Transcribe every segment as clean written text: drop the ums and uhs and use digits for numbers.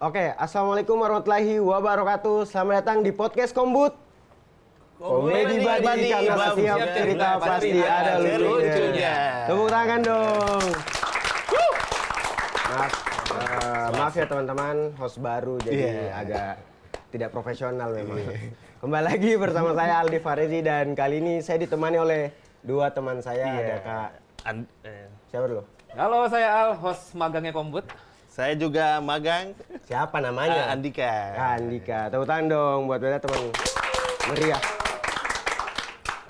Oke, assalamualaikum warahmatullahi wabarakatuh. Selamat datang di podcast Kombut. Komedi badi karena setiap cerita pasti ada lucunya. Tepuk tangan dong. Maaf ya teman-teman, host baru jadi agak tidak profesional memang. Kembali lagi bersama saya Aldi Farezi dan kali ini saya ditemani oleh dua teman saya, ada Kak. Siapa dulu? Halo, saya Al, host magangnya Kombut. Saya juga magang. Siapa namanya? Andika. Andika. Tepuk tangan dong buat beta teman meriah.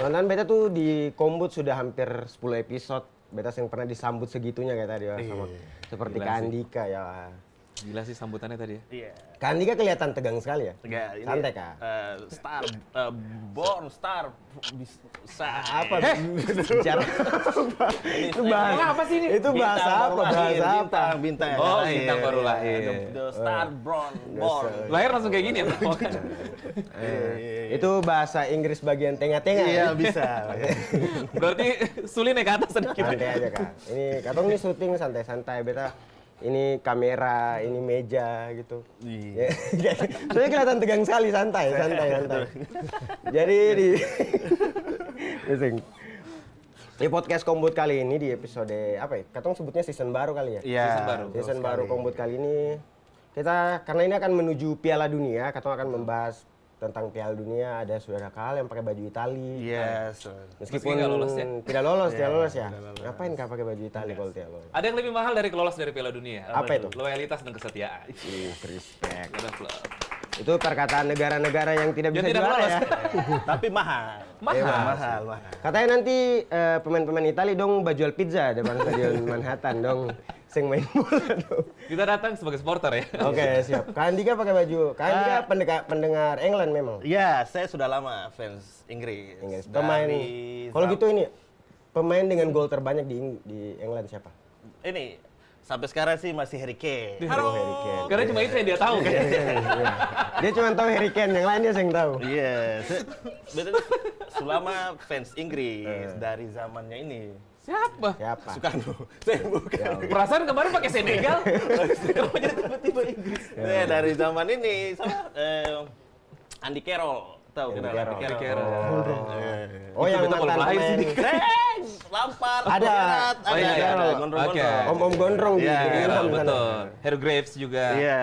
Teman-teman, beta tuh di Kombut sudah hampir 10 episode. Beta yang pernah disambut segitunya kayak tadi ya, sama seperti Kak Andika ya. Gila sih sambutannya tadi ya. Iya. Kak Andika kelihatan tegang sekali ya? Ini, santai Kak? Star, born star, bisa Apa? Bicara apa? Itu bahasa apa sih ini? Itu bahasa apa? Bahasa apa? Bintang. Oh, bintang baru lahir. The star born. Lahir langsung kayak gini ya? Itu bahasa Inggris bagian tengah-tengah. Iya, ya? bisa. Berarti sulinnya ke atas sedikit. Santai aja Kak. Ini katong nih syuting santai-santai. Beta ini kamera, ini meja gitu. Iya. Soalnya kelihatan tegang sekali, santai. Jadi di podcast Kombut kali ini di episode apa ya? Katong sebutnya season baru kali ya? Iya. Season baru Kombut kali ini kita karena ini akan menuju Piala Dunia, katong akan membahas tentang Piala Dunia. Ada saudara Kal yang pakai baju Itali. Yes. Meskipun nggak lolos ya? tidak lolos ya. Ngapain Kak pakai baju Itali kalau tidak lolos? Ada yang lebih mahal dari lolos dari Piala Dunia. Apa itu? Loyalitas dan kesetiaan. Respect. Udah klub. Itu perkataan negara-negara yang tidak bisa Yang tidak juara lolos. ya. Tapi mahal. Mahal. Katanya nanti pemain-pemain Itali dong bajual pizza depan stadion Manhattan dong. Sing main bola dong. Kita datang sebagai supporter ya. Oke, siap. Kak Andika pakai baju. Kak Andika pendengar England memang. Iya, saya sudah lama fans Inggris. Pemain. Kalau gitu ini pemain dengan gol terbanyak di England siapa? Ini sampai sekarang sih masih Harry Kane. Oh, Harry Kane. Karena cuma itu yang dia tahu kan. Dia cuma tahu Harry Kane, yang lain dia yang tahu. Iya, betul. Selama fans Inggris dari zamannya ini. Siapa? Soekarno. Saya bukan. Perasaan kemarin pakai Senegal. Kenapa jadi tiba-tiba Inggris? Ya, dari zaman ini sama Andy Carroll. Tahu kenal Andy Carroll? Oh, yang Betul, mantan lahir pemain. sini. Ada. Lampard, Oh, iya, gondrong-gondrong. Om-om gondrong di Iya, England sana. Betul. Harry Graves juga. Iya,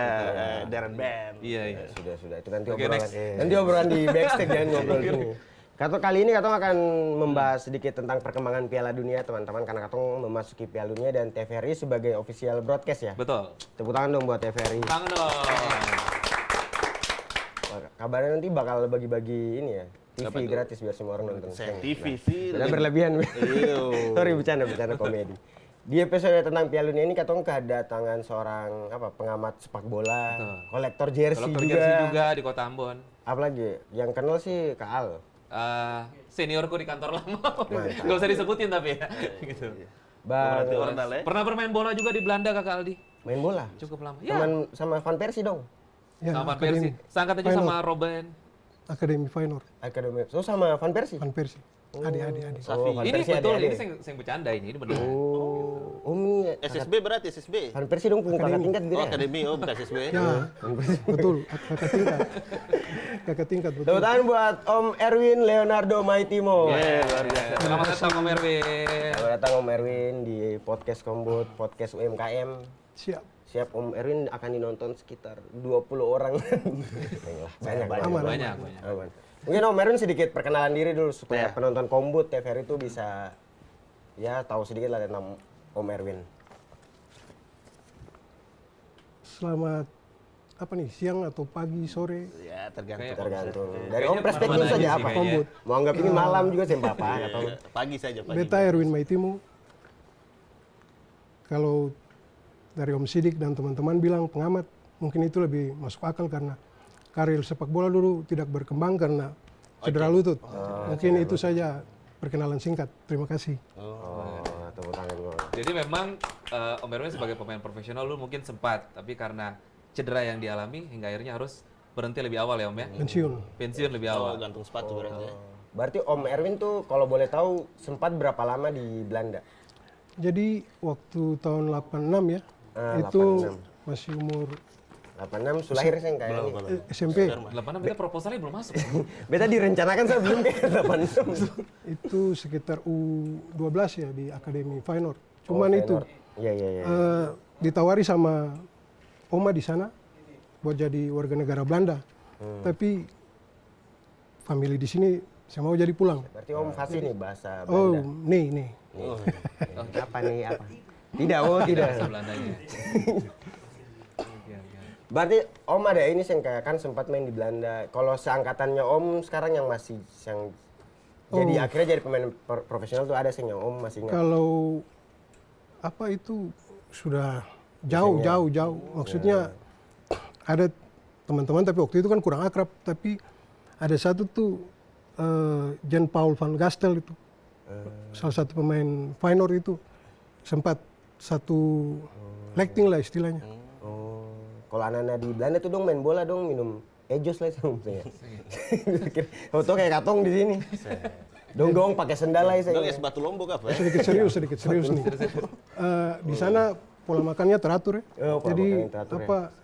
Darren Band. Iya. Sudah. Itu nanti Oke, obrolan. next. Nanti obrolan di backstage jangan ngobrol sini. Kali ini Katong akan membahas sedikit tentang perkembangan Piala Dunia teman-teman, karena Katong memasuki Piala Dunia dan TVRI sebagai official broadcast ya. Betul. Tepuk tangan dong buat TVRI. Tangan dong. Kabarnya nanti bakal bagi-bagi ini ya, TV gratis biar semua orang nonton. Saya TV sih. Udah berlebihan. Iya. Sorry, bercanda komedi. Di episode tentang Piala Dunia ini Katong kedatangan seorang pengamat sepak bola, kolektor jersey Kolektor juga. jersey juga di Kota Ambon. Apalagi yang kenal sih Kak Al. Seniorku di kantor lama. Gak usah disebutin tapi ya. Gitu. Berarti orang Dale. Pernah bermain bola juga di Belanda Kakak Aldi. Main bola. Cukup lama. Ya. Teman sama Van Persie dong. Ya, Sama Van Persie. Seangkat aja sama Robben. Akademi Feyenoord, Akademi. So sama Van Persie. Van Persie. Adik. Oh, Van Ini Persie betul, adik-adik. ini saya bercanda ini benar. Oh, ini SSB berarti SSB. Van Persie dong punya kakak tingkat gitu Oh, ya. akademi, bukan SSB. Ya, betul. Kakak tingkat betul. Tepuk tangan buat Om Erwin Leonardo Maitimo. Luar biasa. Selamat datang Om Erwin. Selamat datang Om Erwin di podcast Kombut, podcast UMKM. Siap Om Erwin akan dinonton sekitar 20 orang. Banyak. Aman. Mungkin Om Erwin sedikit perkenalan diri dulu supaya penonton Kombut TVRI itu bisa ya tahu sedikit lah tentang Om Erwin. Selamat siang atau pagi, sore? Ya, tergantung. Dari Om perspektif mana saja aja sih apa? kayaknya. Mau anggap ini malam juga sih Bapak atau Pagi saja, pagi. Beta Erwin Maitimo. Kalau dari Om Sidik dan teman-teman bilang pengamat, mungkin itu lebih masuk akal karena karir sepak bola dulu tidak berkembang karena cedera lutut. Mungkin itu saja perkenalan singkat. Terima kasih. tepuk tangan gua. Jadi memang Om Erwin sebagai pemain profesional lu mungkin sempat, tapi karena cedera yang dialami hingga akhirnya harus berhenti lebih awal ya Om ya? Pensiun lebih awal. Gantung sepatu berarti ya. Berarti Om Erwin tuh kalau boleh tahu sempat berapa lama di Belanda? Jadi waktu tahun 86 ya, itu 86. masih umur 86 sudah lahir seng kayak ini. SMP. 86 beta proposalnya belum masuk. Beta direncanakan saya belum kayak 86. Itu sekitar U12 ya di Akademi Feyenoord. Cuman itu Iya. ditawari sama Oma di sana buat jadi warga negara Belanda. Tapi family di sini saya mau jadi pulang. Berarti Om fasih nih bahasa Oh, Belanda. nih. Apa nih apa? Tidak, tidak. Bahasa Belandanya. Berarti Om ada ini seng kayak kan sempat main di Belanda. Kalau seangkatannya Om sekarang yang masih yang jadi akhirnya jadi pemain profesional tuh ada seng yang Om masih ingat. Kalau apa itu sudah jauh. Maksudnya ada teman-teman tapi waktu itu kan kurang akrab. Tapi ada satu tuh Jan Paul van Gastel itu. Salah satu pemain Feyenoord itu sempat satu lecting lah istilahnya. Kalau anak-anak di Belanda tuh dong main bola dong minum ejos lah sama saya. Foto kayak katong di sini. Dong pakai sendal lah saya. Dong es batu lombok apa ya? Sedikit serius nih. Di sana pola makannya teratur ya. Jadi apa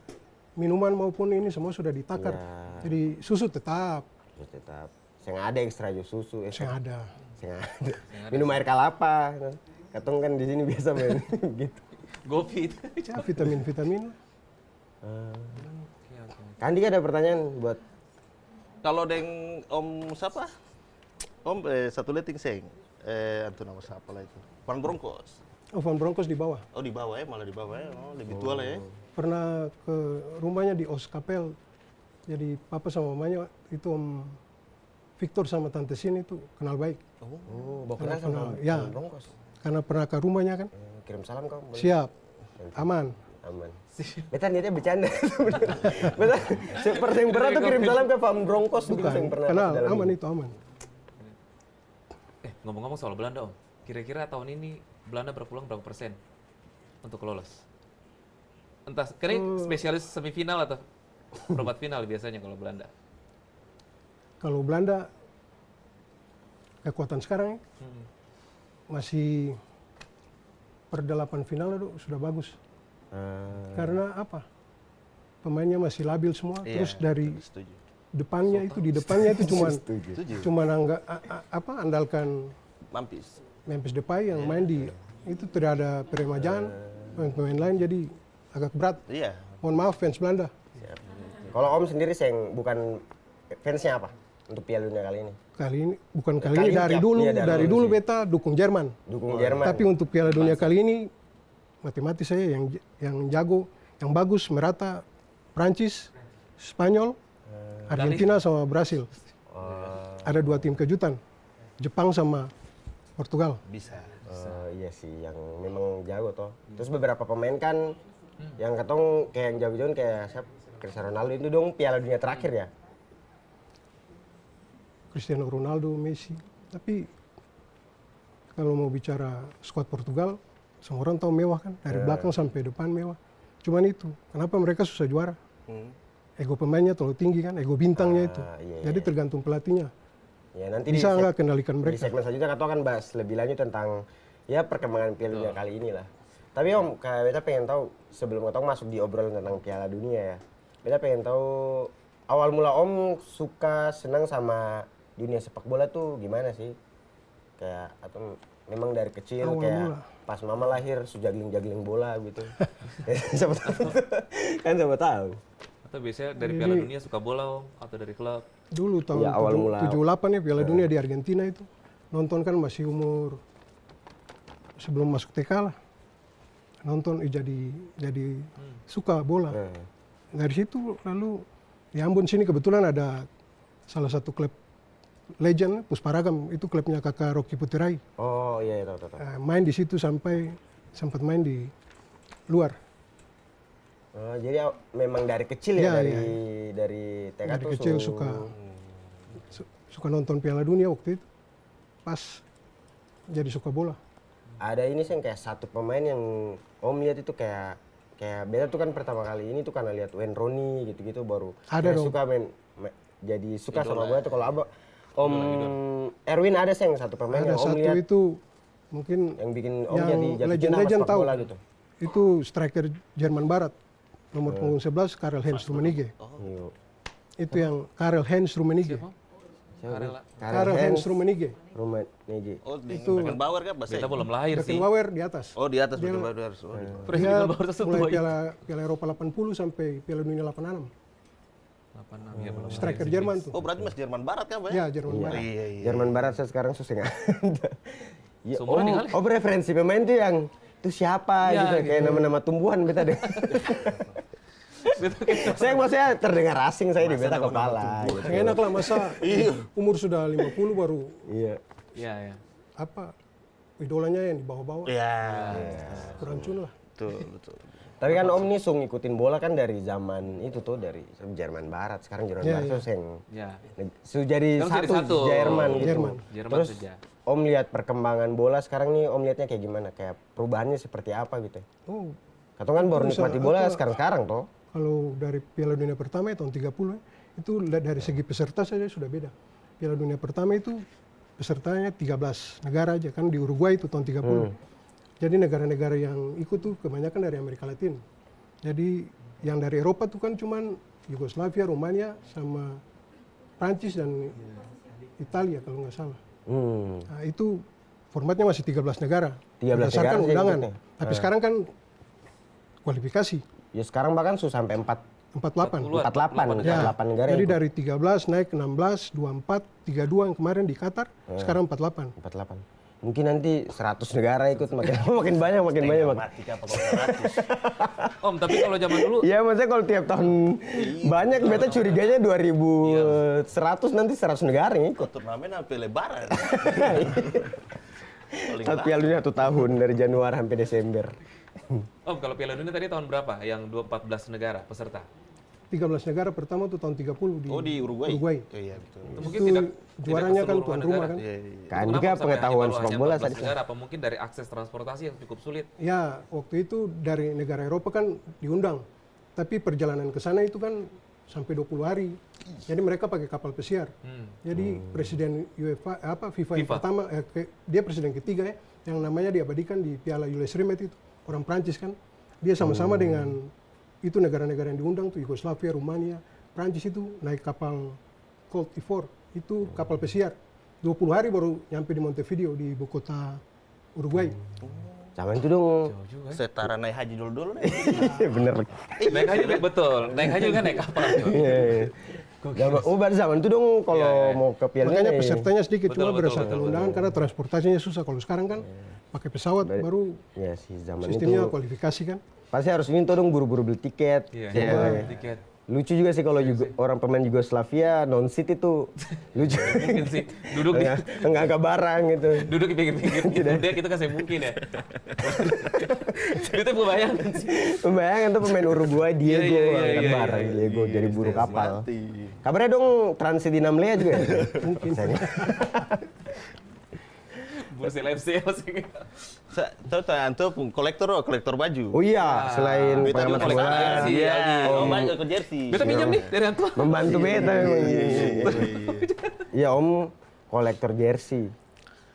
minuman maupun ini semua sudah ditakar. Jadi susu tetap. Tetap. Saya ada ekstra jus susu. Saya ada. Minum air kelapa. Katong kan di sini biasa main gitu. Gopi. Ya, vitamin. Kandi ada pertanyaan buat Kalau deng Om siapa? Om satu leting seng. Antu nama siapa lah itu? Van Bronckhorst. Oh, Van Bronckhorst di bawah. Oh di bawah ya, malah di bawah ya. Oh, lebih tua lah ya. Pernah ke rumahnya di Oskapel. Jadi papa sama mamanya itu Om Victor sama Tante Sin itu kenal baik. bawa kenal sama ya, Bronckhorst. Karena pernah ke rumahnya kan. Kirim salam kau. Boleh? Siap. Aman. Beta niatnya bercanda. Beta seperti yang pernah tuh kirim salam ke Van Bronckhorst gitu yang pernah. Kenal, aman itu aman. Ngomong-ngomong soal Belanda Om, kira-kira tahun ini Belanda berpeluang berapa persen untuk lolos? Entah, kira spesialis semifinal atau perempat final biasanya kalau Belanda? Kalau Belanda kekuatan sekarang masih per 8 final itu sudah bagus. Karena apa? Pemainnya masih labil semua. Terus dari depannya itu di depannya itu cuman andalkan Memphis Depay yang main di itu tidak ada peremajaan pemain lain jadi agak berat. Mohon maaf fans Belanda. Kalau Om sendiri yang bukan fansnya apa untuk Piala Dunia kali ini? Kali ini dari dulu beta dukung Jerman. Tapi untuk Piala Dunia kali ini mati-mati saya yang jago, yang bagus merata Prancis, Spanyol, Argentina sama Brasil. Ada 2 tim kejutan, Jepang sama Portugal. Bisa. Iya sih, yang memang jago toh. Terus beberapa pemain kan yang katong kayak yang jago-jago kayak siapa? Cristiano Ronaldo itu dong Piala Dunia terakhir ya. Cristiano Ronaldo, Messi. Tapi kalau mau bicara skuad Portugal, semua orang tahu mewah kan, dari belakang sampai depan mewah. Cuman itu, kenapa mereka susah juara? Ego pemainnya terlalu tinggi kan, ego bintangnya itu. Jadi tergantung pelatihnya. Ya, nanti bisa nggak kendalikan mereka? Di segmen selanjutnya kita akan bahas lebih lanjut tentang ya perkembangan Piala Dunia kali ini lah. Tapi Om, kayak beta pengen tahu sebelum kita masuk di obrolan tentang Piala Dunia ya. Beta pengen tahu awal mula Om suka senang sama dunia sepak bola tuh gimana sih? Kayak atau memang dari kecil awal kayak mula. Pas mama lahir jagling bola gitu. Siapa tahu. Kan siapa tahu. Atau biasanya dari Piala Dunia suka bola Om atau dari klub? Dulu tahun Ya, awal mula. 78 ya Piala Dunia di Argentina itu. Nonton kan masih umur sebelum masuk TK lah. Nonton jadi suka bola. Dari situ lalu di Ambon sini kebetulan ada salah satu klub legend Pusparagam, itu klubnya kakak Rocky Putirai. Oh iya tahu. Main di situ sampai sempat main di luar. Jadi memang dari kecil ya, dari TK dari tuh kecil suka nonton Piala Dunia waktu itu. Pas jadi suka bola. Ada ini sih kayak satu pemain yang Om lihat itu kayak beta tuh kan pertama kali ini tuh karena lihat Wayne Rooney gitu-gitu baru ada dong. suka jadi suka sama bola tuh. Kalau Om Erwin ada sih yang satu pemain Ada yang Om satu lihat itu mungkin yang bikin Om yang jadi jatuh cinta sama legend sepak tahu. bola gitu. Itu striker Jerman Barat, Nomor punggung 11 Karel-Heinz Rummenigge. Iya. Itu yang Karel-Heinz Rummenigge. Siapa? Siapa? Karel-Heinz Rummenigge. Rummenigge. Oh, di Itu- Beckenbauer kan bahasa. Beta belum lahir sih. Beckenbauer di atas. Oh, di atas Beckenbauer. Oh, di bawah. Presiden Dia baru satu mulai itu. Piala Eropa 80 sampai Piala Dunia 86. 86 ya belum. Striker Jerman tuh. Oh, berarti Mas Jerman Barat kan, Pak? Ya, Jerman Barat. Iya, iya. Jerman Barat saya sekarang susah nggak ada. Ya, Seumuran kali. om referensi pemain tuh yang itu siapa Ya, gitu, kayak nama-nama tumbuhan beta deh. Saya maksudnya terdengar asing saya di beta kepala. Gitu. Yang enak lah masa umur sudah 50 baru Iya. Iya, ya. apa idolanya yang di bawah-bawah. Iya. Kerancun lah. Betul, betul. Tapi kan Om nih sung ngikutin bola kan dari zaman itu tuh dari Jerman Barat. Sekarang Jerman Iya, Barat iya. tuh yang Ya. jadi Sekarang jadi satu, satu. Jerman gitu. Jerman. Jerman Terus saja. Om lihat perkembangan bola sekarang nih Om lihatnya kayak gimana? Kayak perubahannya seperti apa gitu? Oh, Atau kan baru Bisa, nikmati bola apa- sekarang-sekarang toh? kalau dari Piala Dunia pertama ya, tahun 30 itu dari segi peserta saja sudah beda. Piala Dunia pertama itu pesertanya 13 negara aja kan di Uruguay itu tahun 30. Jadi negara-negara yang ikut tuh kebanyakan dari Amerika Latin. Jadi yang dari Eropa tuh kan cuman Yugoslavia, Rumania sama Prancis dan Italia kalau nggak salah. Nah, itu formatnya masih 13 negara. 13 berdasarkan negara sih undangan. ikutnya. Tapi sekarang kan kualifikasi Ya sekarang bahkan sudah sampai 48. 48 Ya, negara jadi yang ikut. dari 13 naik ke 16, 24, 32 yang kemarin di Qatar, sekarang 48. 48. Mungkin nanti 100 negara ikut makin banyak makin banyak. Mati kan apa 100. Om, tapi kalau zaman dulu Iya maksudnya kalau tiap tahun banyak beta curiganya 2100 nanti 100 negara yang ikut. Turnamen sampai lebaran. Paling Tapi Piala Dunia 1 tahun dari Januari sampai Desember. Om, kalau Piala Dunia tadi tahun berapa? Yang 14 negara peserta. 13 negara pertama tuh tahun 30 di, Oh, di Uruguay. Uruguay. Oh, iya, betul. Itu mungkin Itu tidak juaranya kan keseluruhan tuan rumah negara. kan. Iya, iya. Kan Kenapa juga sampai pengetahuan hanya sepak baru bola hanya 14 tadi. negara, apa mungkin dari akses transportasi yang cukup sulit? Ya, waktu itu dari negara Eropa kan diundang. Tapi perjalanan ke sana itu kan sampai 20 hari. Jadi mereka pakai kapal pesiar. Jadi presiden UEFA FIFA yang FIFA. pertama dia presiden ketiga ya yang namanya diabadikan di Piala Jules Rimet itu. Orang Prancis kan. Dia sama-sama dengan itu negara-negara yang diundang tuh Yugoslavia, Rumania, Prancis itu naik kapal Colt d'Ivoire. Itu kapal pesiar. 20 hari baru nyampe di Montevideo di ibu kota Uruguay. Zaman itu dong. Jauh juga. Setara naik haji dulu deh. Bener. Naik haji betul. Naik haji kan naik kapal. Iya, iya. Oh berarti zaman itu dong kalau mau ke Piala Makanya Dunia. pesertanya sedikit, Betul, cuma betul, berdasarkan betul, undangan karena transportasinya susah. Kalau sekarang kan pakai pesawat baru Ya sih zaman sistemnya itu. kualifikasi kan. Pasti harus ini tuh dong buru-buru beli tiket. Iya, Semuanya. tiket. Lucu juga sih kalau orang pemain Yugoslavia non seat itu lucu. Mungkin sih duduk di Enggak barang gitu. duduk di pinggir-pinggir dia kita kasih mungkin ya. Itu bayangkan sih. Membayangkan tuh pemain Uruguay Diego iya, angkat iya, barang iya, Diego jadi buru kapal. Mati. Kabarnya dong transit di Namlea juga ya? Mungkin. Bursel FC maksudnya. Tahu antum kolektor baju. Oh iya, selain Beta pengamat juga bola, kolektor jersey. Iya. Oh, banyak ke jersey. Beta pinjam nih dari Antua. membantu beta memang. Iya Om, kolektor jersey.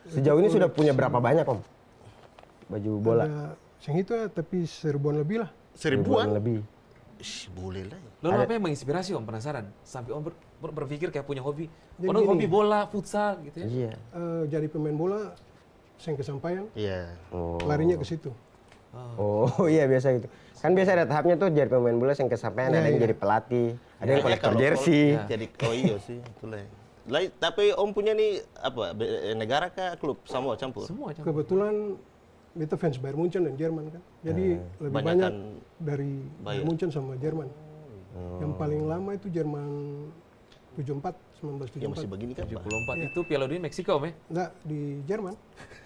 Sejauh ini sudah punya berapa banyak Om? Baju bola? Ada yang itu ya, tapi seribuan lebih lah. Seribuan? lebih. Ih, boleh lah. Lalu apa yang menginspirasi Om? Penasaran? Sampai Om berpikir kayak punya hobi. Jadi Orang gini. hobi bola, futsal gitu ya. Iya. Jadi pemain bola, saya kesampaian, Iya. Oh. larinya ke situ. Oh iya biasa gitu. Kan biasa ada tahapnya tuh jadi pemain bola yang kesampaian, ada yang jadi pelatih, ada yang kolektor jersey. Jadi oh iya sih, itulah. Lah, tapi Om punya nih apa? Negara kah klub semua campur? Semua campur. Kebetulan itu fans Bayern Munchen dan Jerman kan. Jadi lebih Banyakan banyak dari Bayern Munchen sama Jerman. Yang paling lama itu Jerman 74, Ya masih 1974. begini kan, Pak? 74 itu Piala Dunia Meksiko Om ya? Enggak, di Jerman.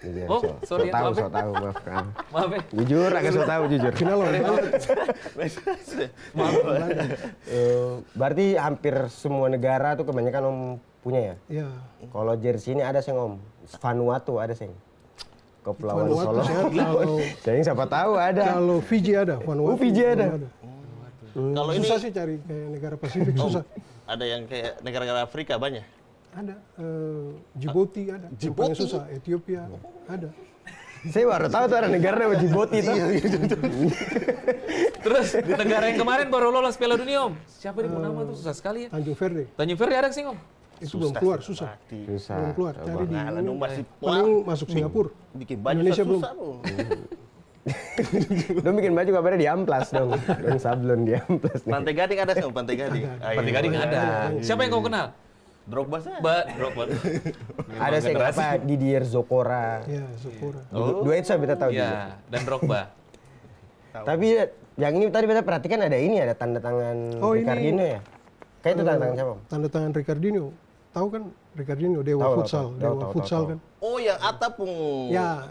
Iya, Oh, sorry ya, tahu, maaf ya. so tahu, maafkan. Maaf ya. Jujur, agak so tahu jujur. Final lawan Belanda. Berarti hampir semua negara tuh kebanyakan Om punya ya? Ya, Kalau jersey ini ada sing Om, Vanuatu ada sing. Kepulauan Vanuatu Solo. saya kalau Saya siapa tahu ada. kalau Fiji ada, Vanuatu. Oh, Fiji ada. Kalau ini Susah sih cari kayak negara Pasifik, susah. ada yang kayak negara-negara Afrika banyak. Ada, Djibouti ada. Yang paling susah, Ethiopia ada. Saya baru tahu tuh ada negara namanya Djibouti tuh. Terus negara yang kemarin baru lolos Piala Dunia, Om. Siapa nih mau nama tuh susah sekali ya. Tanjung Verde. Tanjung Verde ada sih, Om. Itu belum keluar, susah. Susah. Belum keluar. Cari di Nah, dong masih paling masuk Singapura. bikin baju Indonesia belum. susah loh. Dong bikin baju kabarnya di amplas dong. Dong sablon di amplas nih. Pantai Gading ada sih, Pantai Gading. Pantai Gading ada. Siapa yang kau kenal? Drogba saya. Drogba. Ada sih apa Didier Zokora. Ya, Singapura. Dua itu saya beta tahu juga. Iya, dan Drogba. Tapi yang ini tadi beta perhatikan ada ini, ada tanda tangan Oh, ini. Ricardinho ya. Kayak itu tanda tangan siapa? Om? Tanda tangan Ricardinho. Tahu kan Ricardinho, Dewa Tahu, Futsal. tahu, Dewa tahu, Futsal tahu. kan. Oh, yang Atapung. Ya,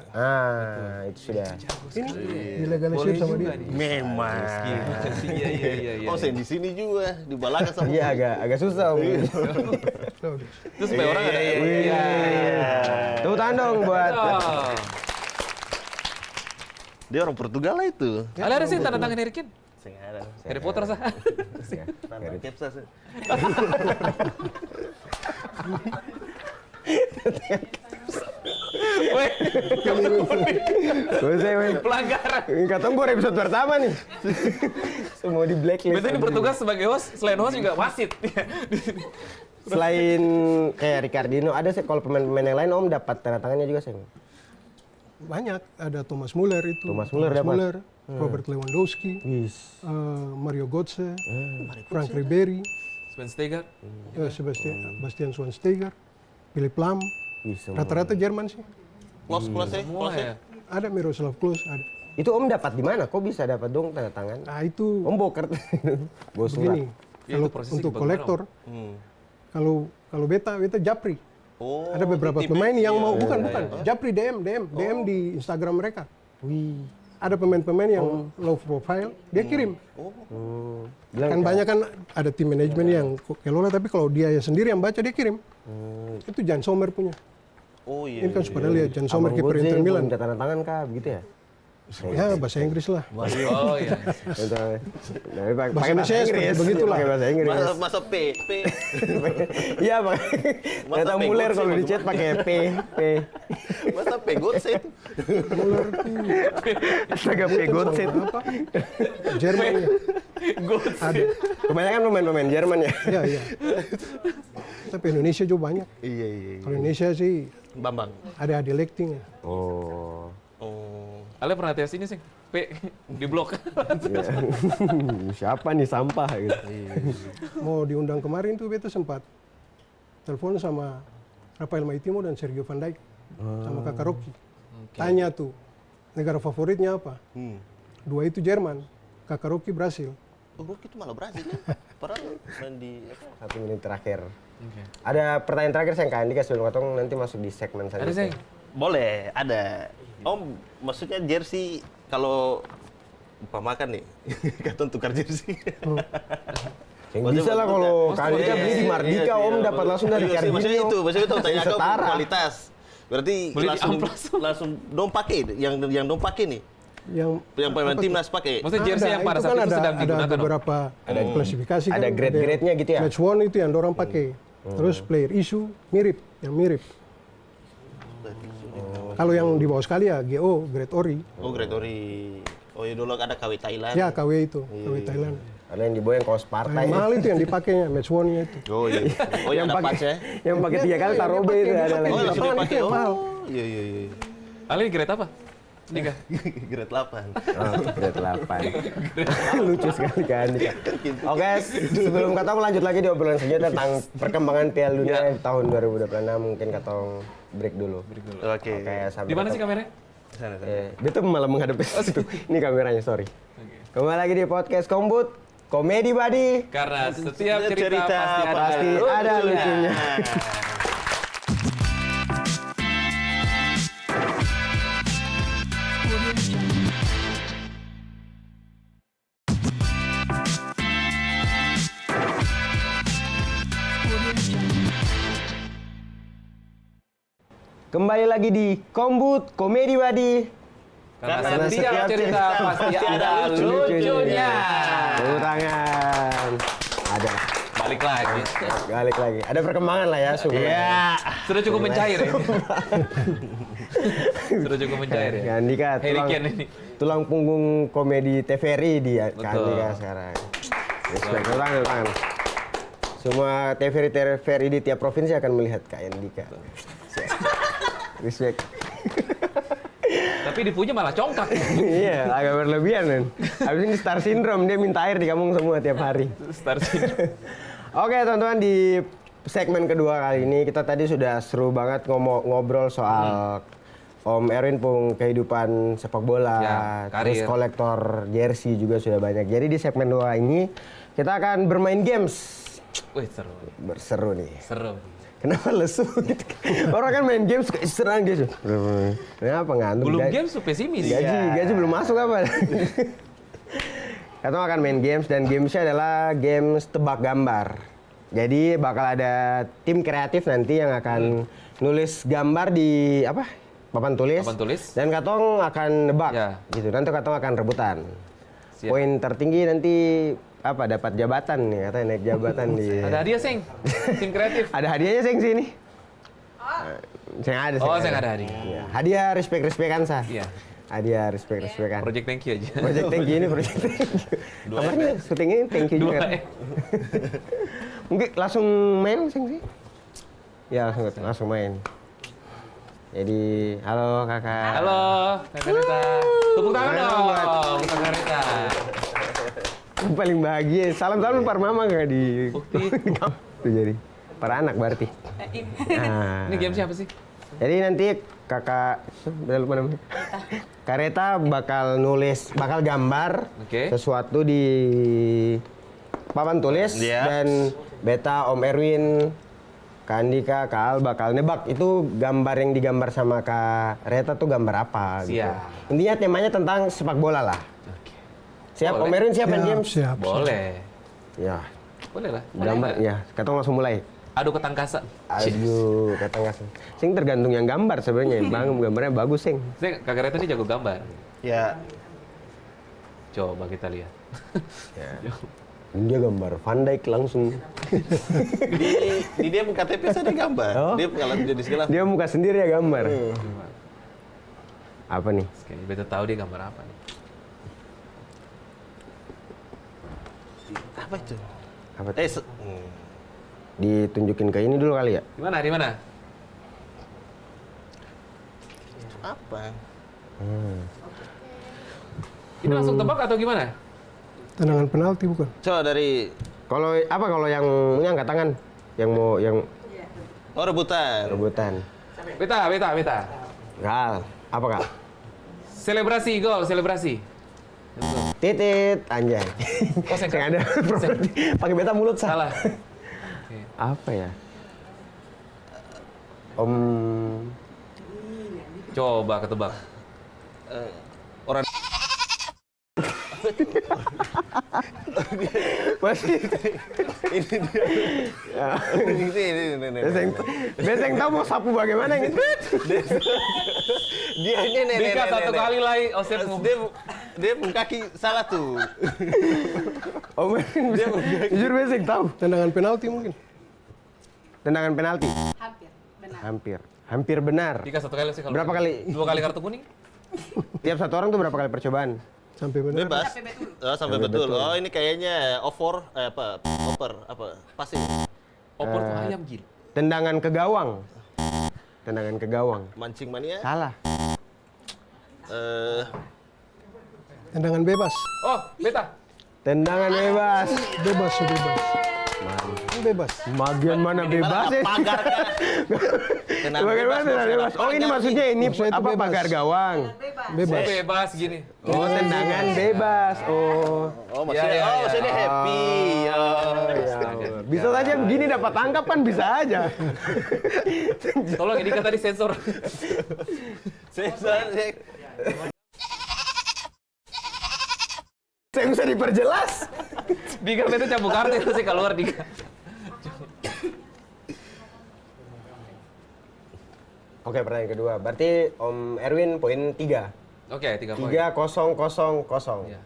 Itu sudah. ini dilegalisir sama dia. Memang. Iya. Oh, saya di sini juga di Balaga sama. Iya agak susah Om. Tahu dia. Terus supaya orang ada. Iya. Tepuk tangan dong buat. Oh. Dia orang Portugal lah itu. Ada sih tanda tangan Harry Kane. Saya ada. Harry Potter sah. Tanda Kepsa sih. Weh, Saya pelanggaran. kata baru episode pertama nih. Semua di blacklist. Betul ini bertugas sebagai host, selain host juga wasit. Selain kayak Ricardinho, ada sih kalau pemain-pemain yang lain Om dapat tanda tangannya juga sih. Banyak, ada Thomas Muller itu. Thomas Muller dapat. Robert Lewandowski, Wis. Mario Götze, Frank Ribery, Schweinsteiger. Bastian Schweinsteiger, Philipp Lahm. Wis. Rata-rata Jerman sih. Close Semua ya. Ada Miroslav Klose, ada. Itu Om dapat di mana? Kok bisa dapat dong tanda tangan? Nah itu Om boker. Bos begini. Ya, Kalau itu prosesnya untuk bagaimana, kolektor, kalau beta Japri. Oh. Ada beberapa itu pemain yang mau bukan iya. Japri DM di Instagram mereka. Wih. Ada pemain-pemain yang low profile, dia kirim. Bilang Kan banyak kan ada tim manajemen yang kelola, tapi kalau dia yang sendiri yang baca dia kirim. Itu Jan Sommer punya. Oh iya. Ini kan sudah lihat Jan Sommer Abang kiper Godze Inter Milan. minta tanda tangan kah begitu ya? Ya bahasa Inggris lah. Oh iya. Pakai bahasa Indonesia Inggris. seperti begitulah. Pakai bahasa Inggris. Masa P. Iya, Bang. Masa Data P Muller Godze kalau di bagaimana? chat pakai P. Masa P Godse itu. Muller tuh Astaga P Godze. apa? Jerman ya. Ada. Kebanyakan pemain-pemain Jerman ya. Ya, iya. Tapi Indonesia juga banyak. Iya. Kalau Indonesia sih Bambang. ada Adi Lekting ya. Oh. Oh. Ale pernah tes ini sih. P di blok. Iya. Siapa nih sampah gitu. Mau diundang kemarin tuh beta sempat telepon sama Rafael Maitimo dan Sergio Van Dijk sama Kakak Rocky. Tanya tuh negara favoritnya apa? Dua itu Jerman, Kakak Rocky Brasil. Oh, itu malah Brasil ya. Padahal main di apa? 1 menit terakhir. Ada pertanyaan terakhir saya Kak Andika sebelum katong nanti masuk di segmen Ada selanjutnya. sih. Boleh, ada. Om, maksudnya jersey kalau umpamakan nih, katong tukar jersey. Yang bisa lah kalau Kak Andika beli di Mardika Om dapat langsung dari Ricardinho. Maksudnya itu tanya kau Setara. kualitas. Berarti Beli di langsung amplas. langsung dong pakai yang dong pakai nih. Yang Yang timnas pakai. Maksudnya jersey yang pada itu saat kan itu sedang ada digunakan. Om. beberapa klasifikasi ada kan. grade-grade-nya gitu ya? Match one itu yang orang pakai. Terus player issue yang mirip. Kalau yang di bawah sekali ya GO, grade ori. Oh, Gregory. Oh, ya dulu ada KW Thailand. Ya KW itu, KW Thailand. Ada yang di bawah yang kaos partai. Yang mahal itu yang dipakainya, match one-nya itu. Oh iya. Oh, yang ada patch ya. Yang pakai 3 kali tarobe itu ada Oh, lagi. langsung Lapangan dipakai. itu yang mahal. Oh, iya. Ale grade apa? 3. Grade 8. Oh, grade 8. Lucu sekali kan. Oke, sebelum katong lanjut lagi di obrolan selanjutnya tentang perkembangan Piala Dunia di tahun 2026, mungkin katong break dulu. Oke. Sampai Di mana sih katong- kameranya? Sana. Dia tuh malah menghadap ke situ. Ini kameranya, sorry. Kembali lagi di podcast Kombut, Komedi Buddy. Karena setiap cerita pasti ada lucunya. Kembali lagi di Kombut, Komedi Buddy. Karena setiap cerita pasti ada lucunya. Tepuk tangan. Ada. Balik lagi. Balik lagi. Ada perkembangan lah ya, Sung. Ya. Sudah cukup mencair ya. Sudah cukup mencair ya. Kak Andika Harry Kane ini. tulang punggung komedi TVRI dia Kak Betul. Andika sekarang. Respect, tangan. Semua TVRI di tiap provinsi akan melihat Kak Andika. Respect. Tapi dipunya malah congkak. Iya, agak berlebihan kan. Habis ini star syndrome, dia minta air di kampung semua tiap hari. Star syndrome. Oke teman-teman, di segmen kedua kali ini kita tadi sudah seru banget ngobrol soal Om Erwin pung kehidupan sepak bola, Ya, terus karir. kolektor jersey juga sudah banyak. Jadi di segmen 2 ini kita akan bermain games. Wih, seru. Berseru nih. Seru. Kenapa lesu gitu? Orang kan main games suka serang gitu. Kenapa ngantuk? Belum game su pesimis. Gaji belum masuk apa? Kita akan main games dan gamesnya adalah games tebak gambar. Jadi bakal ada tim kreatif nanti yang akan nulis gambar di apa? Papan tulis. Papan tulis. Dan Katong akan nebak. Ya. Gitu. Nanti Katong akan rebutan. Siap. Poin tertinggi nanti apa? Dapat jabatan nih, katanya naik jabatan di. Ada hadiah, Seng. Tim kreatif. Ada hadiahnya Seng sini. Seng ada. Oh, Seng ada hadiah. Iya. Hadiah respect-respectan sah. Iya. Hadiah respect-respectan. Project thank you aja. Project thank you ini project thank you. Kabarnya syuting ini thank you juga. 2 Mungkin langsung main Seng sih? Ya langsung main. Jadi, halo kakak. Halo, Kakak Rita. Tepuk tangan dong, Kakak Rita. Paling bahagia. Salam-salam par mama kakak di. Bukti. Tuh jadi. Para anak berarti. Nah. Ini game siapa sih? Jadi nanti kakak, udah lupa namanya. Kareta bakal nulis, bakal gambar Oke. sesuatu di papan tulis Iya. dan Beta, Om Erwin, Kak Andika, Kak Al bakal nebak itu gambar yang digambar sama Kak Reta tuh gambar apa gitu. Siap. Intinya temanya tentang sepak bola lah. Oke. Siap, Boleh. Om Erwin siap main games? Siap. Boleh. Ya, Boleh lah. gambar ya. Katong langsung mulai. Adu ketangkasan. Aduh, kata nggak sih. Sing tergantung yang gambar sebenarnya. Bang, gambarnya bagus, Sing. Saya Kakak Rita ini jago gambar. Ya. Coba kita lihat. Ya. Dia gambar Van Dijk langsung. Di dia buka KTP saya dia gambar. Oh. Dia kalau jadi segala. Dia muka sendiri ya gambar. Apa nih? Kayaknya beta tahu dia gambar apa nih. Apa itu? Apa tuh? Eh, Ditunjukin ke ini dulu kali ya. Di mana? Di mana? apa? Ini langsung tebak atau gimana? Tendangan penalti bukan? Coba dari Kalau yang ini angkat tangan, yang mau yang rebutan. rebutan. Beta. Gal, apa Kak? Selebrasi gol, selebrasi. Titit, anjay. Oh, saya Saya ada pakai beta mulut sah. Salah. Apa ya? Om Coba ketebak. Orang masih ini dia. Ini. Biasa yang tahu mau sapu bagaimana gitu. Dia ini Dika satu kali lagi, Osep dia kaki salah tuh. Om jujur biasa yang tahu. Tendangan penalti mungkin. Tendangan penalti. Hampir, benar. Hampir benar. Dika satu kali sih kalau. Berapa kali? 2 kali kartu kuning? Tiap satu orang tuh berapa kali percobaan? Sampai benar. Bebas. Sampai betul. Oh, sampai betul. Oh, ini kayaknya over passing. Opor tuh ayam gil. Tendangan ke gawang. Tendangan ke gawang. Mancing mania. Salah. Tendangan bebas. Oh, beta. Tendangan bebas. Bebas. Bebas. Bagian mana bebas ya? Pagar kan. Tenang, Bagian mana tendangan bebas? Oh ini maksudnya ini Maksudnya itu apa bebas. pagar gawang? Bebas. Bebas. Bebas gini. Oh tendangan bebas. Oh. Oh, maksudnya Ya. maksudnya happy. Ya Allah. Bisa saja begini dapat tangkap kan bisa aja. Tolong ini kan tadi sensor. Saya bisa diperjelas. Dika beta cabut kartu itu sih keluar Dika. Oke pertanyaan kedua. Berarti Om Erwin poin 3. Oke, 3 poin. 3-0-0-0. Iya.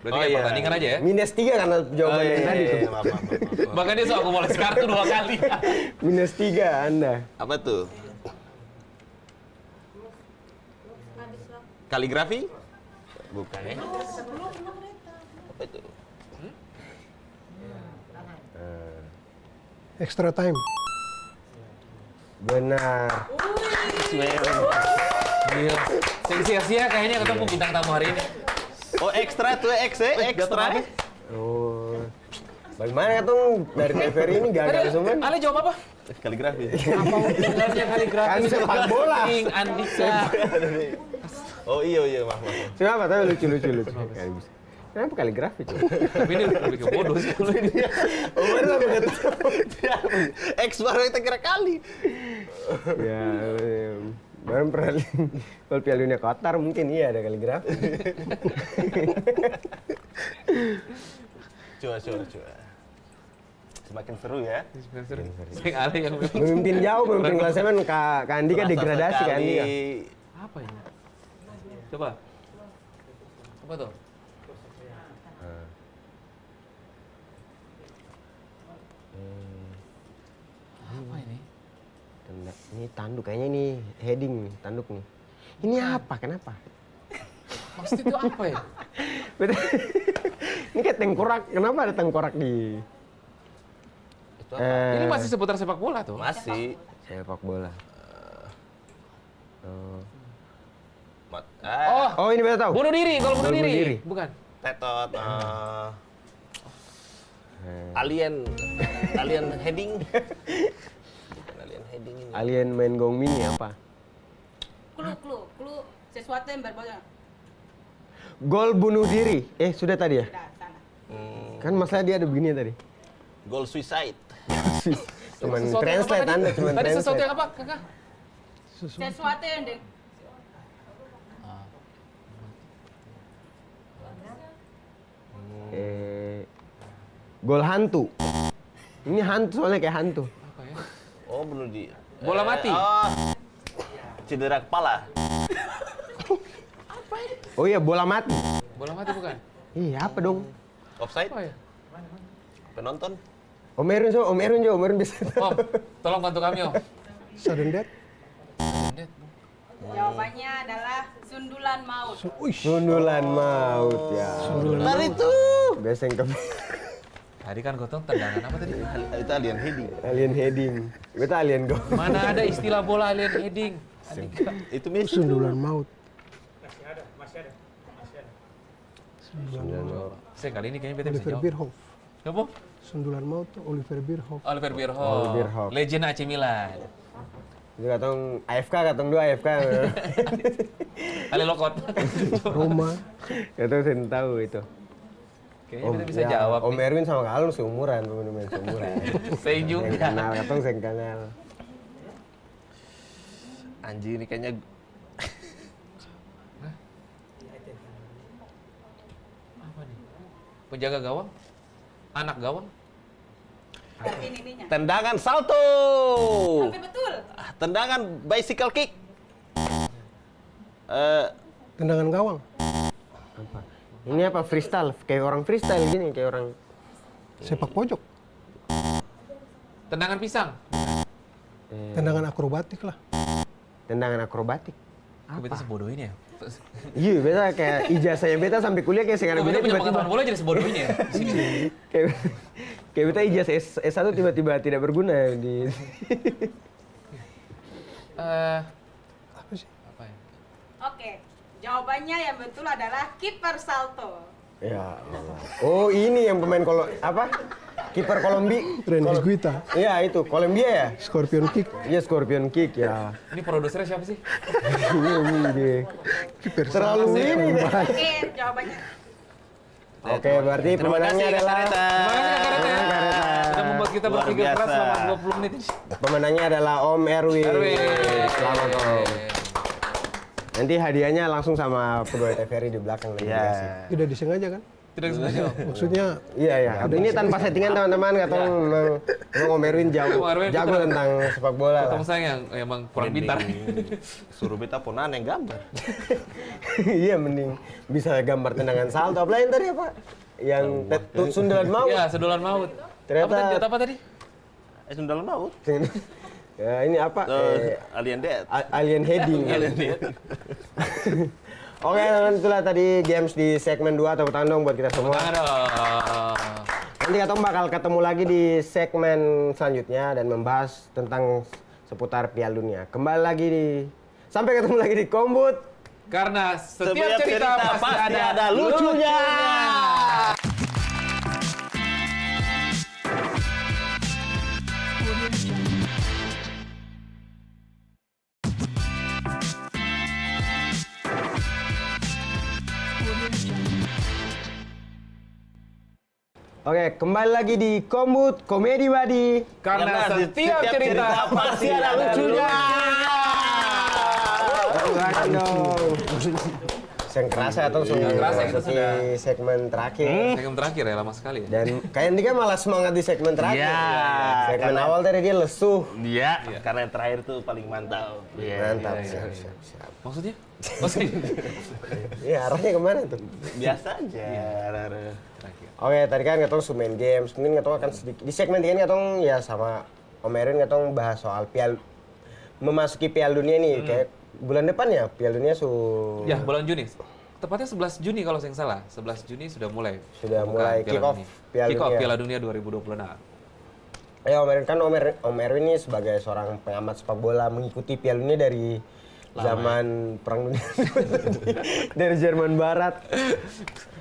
Berarti kayak pertandingan aja ya? -3 karena jawabannya iya, tadi tuh. maaf. Bahkan dia soal akumulasi kartu 2 kali. -3 Anda. Apa tuh? Kaligrafi? Bukan ya? Apa itu? Extra time. Benar. Gila. Sia-sia kayaknya ketemu bintang tamu hari ini. Oh ekstra tuh ekstra. Oh. Bagaimana tuh dari TVRI ini gagal semua? Ale jawab apa? Kaligrafi. Apa hubungannya kaligrafi? Kan sepak bola. Andika. Oh iya maaf. Cuma apa tapi lucu. Kenapa kaligrafi tuh? Tapi ini lebih ke bodoh sih kalau ini. Oh, baru sampai ketemu. X baru kita kira kali. Ya, baru pernah kalau Piala Dunia Qatar mungkin iya ada kaligrafi. Coba. Semakin seru ya. Sing Ale yang Memimpin jauh, memimpin klasemen Kak Andika degradasi Kak Andika. apa ini? Coba. Apa tuh? Apa ini? Ini tanduk kayaknya ini heading nih, tanduk nih. Ini apa? Kenapa? Maksud itu apa ya? Betul. Ini kayak tengkorak. Kenapa ada tengkorak di? Itu apa? Ini masih seputar sepak bola tuh. Masih. Sepak bola. Oh, ini beta tahu. Bunuh diri, kalau bunuh Bunuh diri. diri. Bukan. Tetot. Alien heading. Bukan alien heading ini. Alien main gong mini apa? Clue, sesuatu yang berbeda. Gol bunuh diri. Sudah tadi ya? Sudah, sana. Kan masalah dia ada begini tadi. Goal suicide. Cuman Sesuatu yang apa translate tadi? Anda, cuman Tadi sesuatu translate. yang apa, Kakak? Sesuatu yang Gol hantu. Ini hantu soalnya kayak hantu. Apa ya? Oh bunuh diri. Bola mati. Cedera kepala. Oh iya, bola mati. Bola mati bukan? Iya, apa dong? Offside. Apa ya? Penonton. Om Erwin bisa. Om, tolong bantu kami, Om. Sudden death. jawabannya adalah sundulan maut. Sundulan maut ya. Lari itu. Biasa yang ke Tadi kan Gotong tendangan apa tadi? Itu alien heading. alien heading. Kita alien go. Mana ada istilah bola alien heading? Itu mirip. Sundulan maut. Saya kali ini kayaknya beta bisa Oliver jawab. Bierhoff. Apa? Sundulan maut tuh Oliver Bierhoff. Oliver Bierhoff. Oliver Bierhoff. Legend AC Milan. Itu katong AFK, katong dua AFK. Ale Lokot. Roma. Katong saya tahu itu. Kayaknya beta bisa jawab. Om nih. Erwin sama Kalung seumuran, pemain seumuran. Saya Yang juga. kenal, katong saya kenal. Anjing ini kayaknya Apa nih? Penjaga gawang? Anak gawang? Tapi ininya. tendangan salto. Tapi betul. Tendangan bicycle kick. Tendangan gawang. Apa? Ini apa freestyle? Kayak orang freestyle gini, kayak orang Sepak pojok. Tendangan pisang? Tendangan akrobatik lah. tendangan akrobatik. Kok beta sebodoh ini ya? Iya, beta kayak ijazahnya beta sampai kuliah kayak sekarang Kok beta beta punya tiba-tiba pengetahuan bola jadi sebodoh ini ya? Di sini. kayak beta ijazah S1 tiba-tiba tidak berguna di Apa sih? Apa ya? Oke, jawabannya yang betul adalah kiper salto. Ya Allah. Oh, ini yang pemain apa? Kiper Kolombia. Randy Guita. Iya, itu Kolombia ya? Scorpion kick. Iya, Scorpion Kick ya. Ini produsernya siapa sih? Ini Kiper terlalu ini deh. Oke, jawabannya. Oke, berarti Terima pemenangnya kasih, adalah Kareta. Terima kasih Kak Kareta. Kareta. Sudah membuat kita Luar berpikir keras biasa. selama 20 menit ini. Pemenangnya adalah Om Erwin. Selamat Om. Nanti hadiahnya langsung sama pegawai TVRI di belakang nanti Iya. dikasih. Tidak disengaja kan? Tidak sengaja. Maksudnya Iya ya. Ini tanpa settingan teman-teman, katong memang Om Erwin jago Om Erwin jago pintar. tentang sepak bola lah. Ketemu saya yang emang kurang pintar. Suruh beta ponan yang gambar. Iya, mending bisa gambar tendangan salto. Apalagi tadi apa? Yang sundulan mau. Iya, sedolan maut. Ternyata- Apa tadi? Jatuh apa tadi? Sundalan maut. Ya, ini apa? Alien Dead. Alien heading. Oke, teman, itulah tadi games di segmen 2. Tepuk tangan dong buat kita semua. Aduh. Nanti katong bakal ketemu lagi di segmen selanjutnya dan membahas tentang seputar Piala Dunia. Kembali lagi sampai ketemu lagi di Kombut. Karena setiap cerita pasti ada lucunya. Oke, kembali lagi di Kombut Komedi Badi. Karena setiap cerita pasti ada lucunya. Silakan dong. Yang kerasa atau Nggak kerasa, kita di sudah- segmen terakhir. Segmen terakhir ya, lama sekali ya. Dan kayak dia malah semangat di segmen terakhir. Iya, Segmen karena- awal tadi dia lesu. Iya, karena yang terakhir tuh paling mantap. Mantap, iya, siap, iya. siap, siap. Maksudnya? Maksudnya? Iya, arahnya kemana tuh? Biasa aja. Terakhir. Oke, tadi kan katong main games. Mungkin katong akan sedikit di segmen ini katong ya sama Om Erwin katong bahas soal memasuki Piala Dunia nih. Kayak bulan depan ya Piala Dunia Ya, bulan Juni. Tepatnya 11 Juni kalau saya nggak salah. 11 Juni sudah mulai. Sudah Bukan, mulai Piala kick off Dunia. Piala Kick off Dunia. Piala Dunia 2026. Ya Om Erwin kan Om Erwin ini sebagai seorang pengamat sepak bola mengikuti Piala Dunia dari zaman Perang Dunia dari Jerman Barat.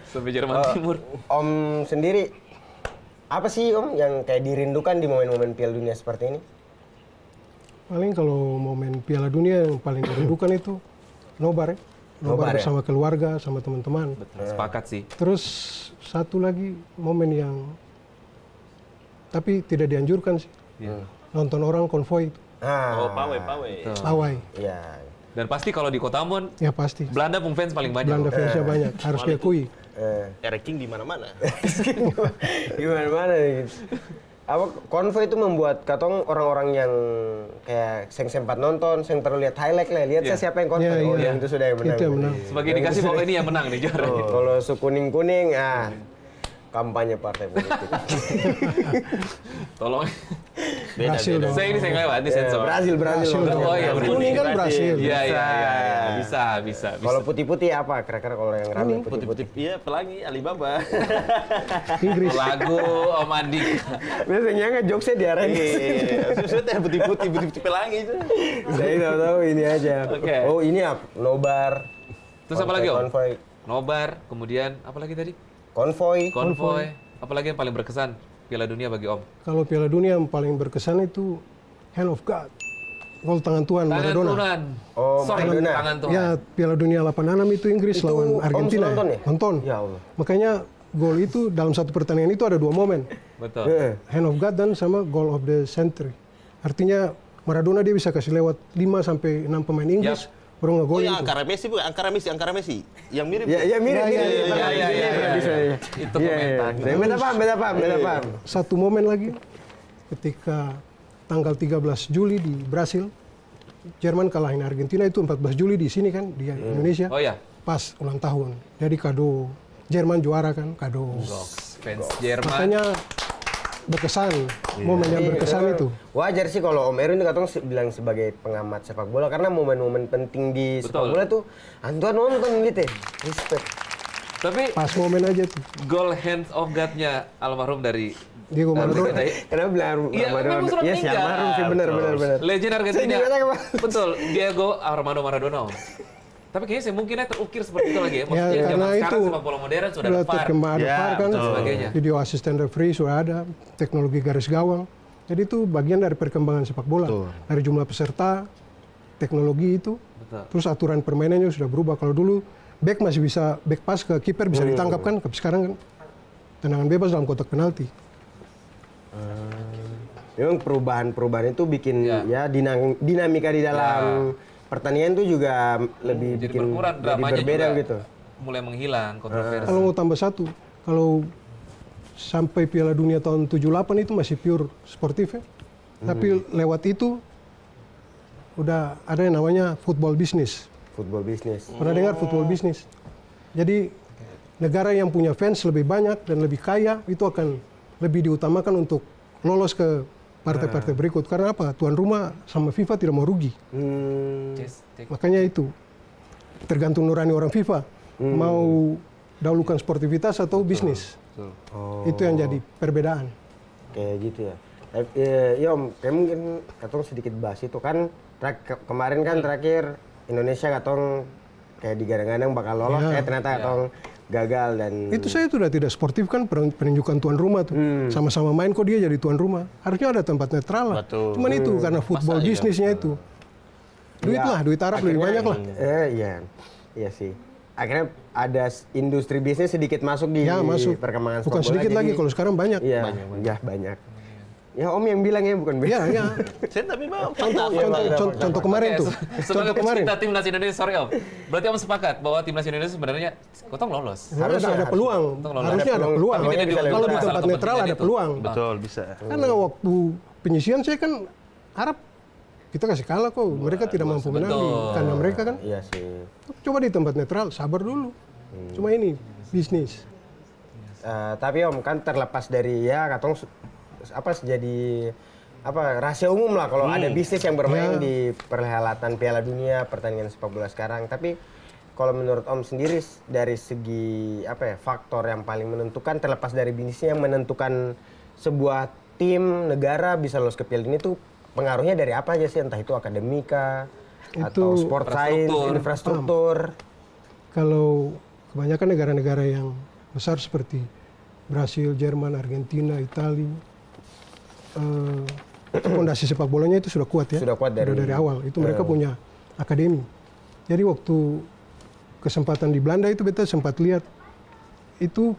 Sampai Jerman Timur. Om sendiri apa sih Om yang kayak dirindukan di momen-momen Piala Dunia seperti ini? paling kalau momen Piala Dunia yang paling dirindukan itu nobar ya. Nobar Nobar ya? bersama keluarga, sama teman-teman. Sepakat sih. Terus satu lagi momen yang tapi tidak dianjurkan sih. Iya. Nonton orang konvoi itu. Oh, pawe. Pawai. Iya. Dan pasti kalau di Kota Ambon, Ya pasti. Belanda pun fans paling banyak. Belanda fansnya banyak, harus diakui. Ranking di mana-mana. Gimana gitu. Apa konvoy itu membuat katong orang-orang yang kayak seng sempat nonton, seng perlu lihat highlight lah, lihat Iya. siapa yang konvoy. Iya, Oh, iya. yang itu sudah yang menang. Itu yang menang. Sebagai dikasih bahwa ini yang menang nih juara. Oh, kalau su kuning-kuning, kampanye partai politik. Tolong. Brasil dong. Saya ini saya nggak lewat, ini sensor. Brazil. Oh iya, benar. Kuning kan Brasil. Iya, bisa. Kalau putih-putih apa? Kira-kira kalau yang rame putih-putih. Iya, pelangi Alibaba. Inggris. Lagu Om Andi. Biasanya nggak jokesnya diarahin. Sudah putih-putih pelangi itu. Saya tahu ini aja. Oke. Oh ini apa? Nobar. Terus apa lagi, Om? Konvoy. Nobar, kemudian apa lagi tadi? Konvoy. Konvoy. Apalagi yang paling berkesan Piala Dunia bagi Om? Kalau Piala Dunia yang paling berkesan itu Hand of God. Gol tangan Tuhan Maradona. Tuhan. Oh, Sorry, Maradona. tangan Tuhan. Ya, Piala Dunia 86 itu Inggris Itu lawan Om Argentina. nonton ya? Nonton. Ya Allah. Makanya gol itu dalam satu pertandingan itu ada dua momen. Betul. Hand of God dan sama goal of the century. Artinya Maradona dia bisa kasih lewat 5 sampai 6 pemain Inggris baru Oh, ngegolin yang itu. Angkara Messi. Yang mirip. Ya mirip. Iya. Bisa. Itu Iya. Beda paham. Satu momen lagi ketika tanggal 13 Juli di Brasil, Jerman kalahin Argentina itu 14 Juli di sini kan di Indonesia. Oh ya, Pas ulang tahun. Jadi kado Jerman juara kan, kado. fans Jerman. Makanya berkesan, momen yang berkesan itu. Wajar sih kalau Om Erwin itu katong bilang sebagai pengamat sepak bola karena momen-momen penting di sepak Betul. bola tuh antuan nonton gitu. Respect. Tapi Pas momen aja tuh. gol hands of God-nya almarhum dari Diego Maradona. Kenapa bilang Iya, memang surat Iya, si meninggal. almarhum sih benar. legend Argentina. Saya juga kemarin. Betul, Diego Armando Maradona. Om. Tapi kayaknya saya mungkinnya terukir seperti itu lagi ya. Maksudnya Ya, zaman karena sekarang itu sepak bola modern sudah ada Sudah VAR. terkembang ada Ya, VAR kan, betul. Sebagainya. video asisten referee sudah ada, teknologi garis gawang. Jadi itu bagian dari perkembangan sepak bola. Dari jumlah peserta, teknologi itu, Betul. terus aturan permainannya sudah berubah. Kalau dulu back masih bisa back pass ke kiper bisa ditangkap kan, tapi sekarang kan tendangan bebas dalam kotak penalti. Memang perubahan-perubahan itu bikin Ya. ya dinamika di dalam pertandingan itu juga lebih Jadi bikin berkurang, jadi dramanya berbeda juga gitu. mulai menghilang, kontroversi. Kalau mau tambah satu, kalau sampai Piala Dunia tahun 78 itu masih pure sportif ya. Tapi lewat itu udah ada yang namanya football business. Football bisnis. Pernah dengar football business? Jadi negara yang punya fans lebih banyak dan lebih kaya itu akan lebih diutamakan untuk lolos ke partai-partai berikut. Karena apa? Tuan rumah sama FIFA tidak mau rugi. Makanya itu tergantung nurani orang FIFA mau dahulukan sportivitas atau bisnis. Oh, Itu yang jadi perbedaan. kayak gitu ya. Ya Om, kayak mungkin katong sedikit bahas itu kan kemarin kan terakhir Indonesia katong kayak digadang-gadang bakal lolos, Ya. ternyata katong gagal dan Itu saya sudah tidak sportif kan penunjukan tuan rumah tuh. Sama-sama main kok dia jadi tuan rumah. Harusnya ada tempat netral lah. Betul. Cuman itu karena football Masa iya? bisnisnya itu. Duit Ya, lah, duit Arab lebih banyak lah. Iya sih. Akhirnya ada industri bisnis sedikit masuk di Ya masuk. perkembangan Bukan sepak bola, sedikit jadi- lagi, kalau sekarang banyak. Iya, banyak. Ya Om yang bilang ya bukan Ya, ya. Saya tapi memang Contoh kemarin tuh. Sebagai Contoh kemarin. pecinta timnas Indonesia, sorry Om. Berarti Om sepakat bahwa timnas Indonesia sebenarnya kotong lolos. Harusnya ada peluang. Harusnya ada peluang. Tapi tidak bisa Kalau di salah tempat satu netral kepentingan ada itu. peluang. betul bisa. Karena waktu penyisian saya kan Arab kita kasih kalah kok. Mereka tidak mampu menang di kandang mereka kan. Iya sih. Coba di tempat netral, sabar dulu. Cuma ini bisnis. Tapi Om kan terlepas dari ya katong jadi rahasia umum lah kalau ada bisnis yang bermain di perhelatan Piala Dunia, pertandingan sepak bola sekarang. Tapi kalau menurut Om sendiri dari segi faktor yang paling menentukan terlepas dari bisnisnya yang menentukan sebuah tim negara bisa lolos ke Piala Dunia itu pengaruhnya dari apa aja sih? Entah itu akademika atau Itu sport science, infrastruktur. Kalau kebanyakan negara-negara yang besar seperti Brasil, Jerman, Argentina, Italia, fondasi sepak bolanya itu sudah kuat ya. Sudah kuat dari awal. Itu mereka punya akademi. Jadi waktu kesempatan di Belanda itu beta sempat lihat itu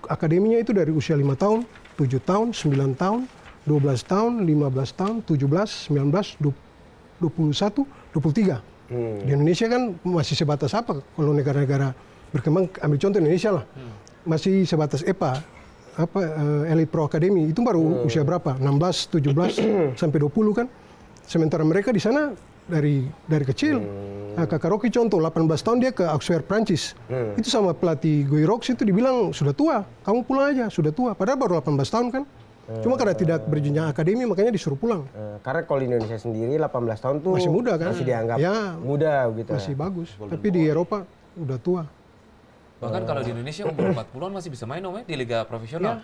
akademinya itu dari usia 5 tahun, 7 tahun, 9 tahun, 12 tahun, 15 tahun, 17, 19, 21, 23. Di Indonesia kan masih sebatas apa? Kalau negara-negara berkembang, ambil contoh Indonesia lah. Masih sebatas EPA, Elite Pro Academy. Itu baru usia berapa? 16, 17, sampai 20 kan? Sementara mereka di sana dari kecil. Nah, Kakak Rocky contoh, 18 tahun dia ke Auxerre, Prancis. Itu sama pelatih Guy Rox itu dibilang, sudah tua, kamu pulang aja, sudah tua. Padahal baru 18 tahun kan? Cuma karena tidak berjenjang akademi, makanya disuruh pulang. Karena kalau di Indonesia sendiri 18 tahun tuh Masih muda kan? Masih dianggap Ya, muda gitu. masih bagus. Tapi di Eropa udah tua. Bahkan kalau di Indonesia umur 40-an masih bisa main Om ya di liga profesional.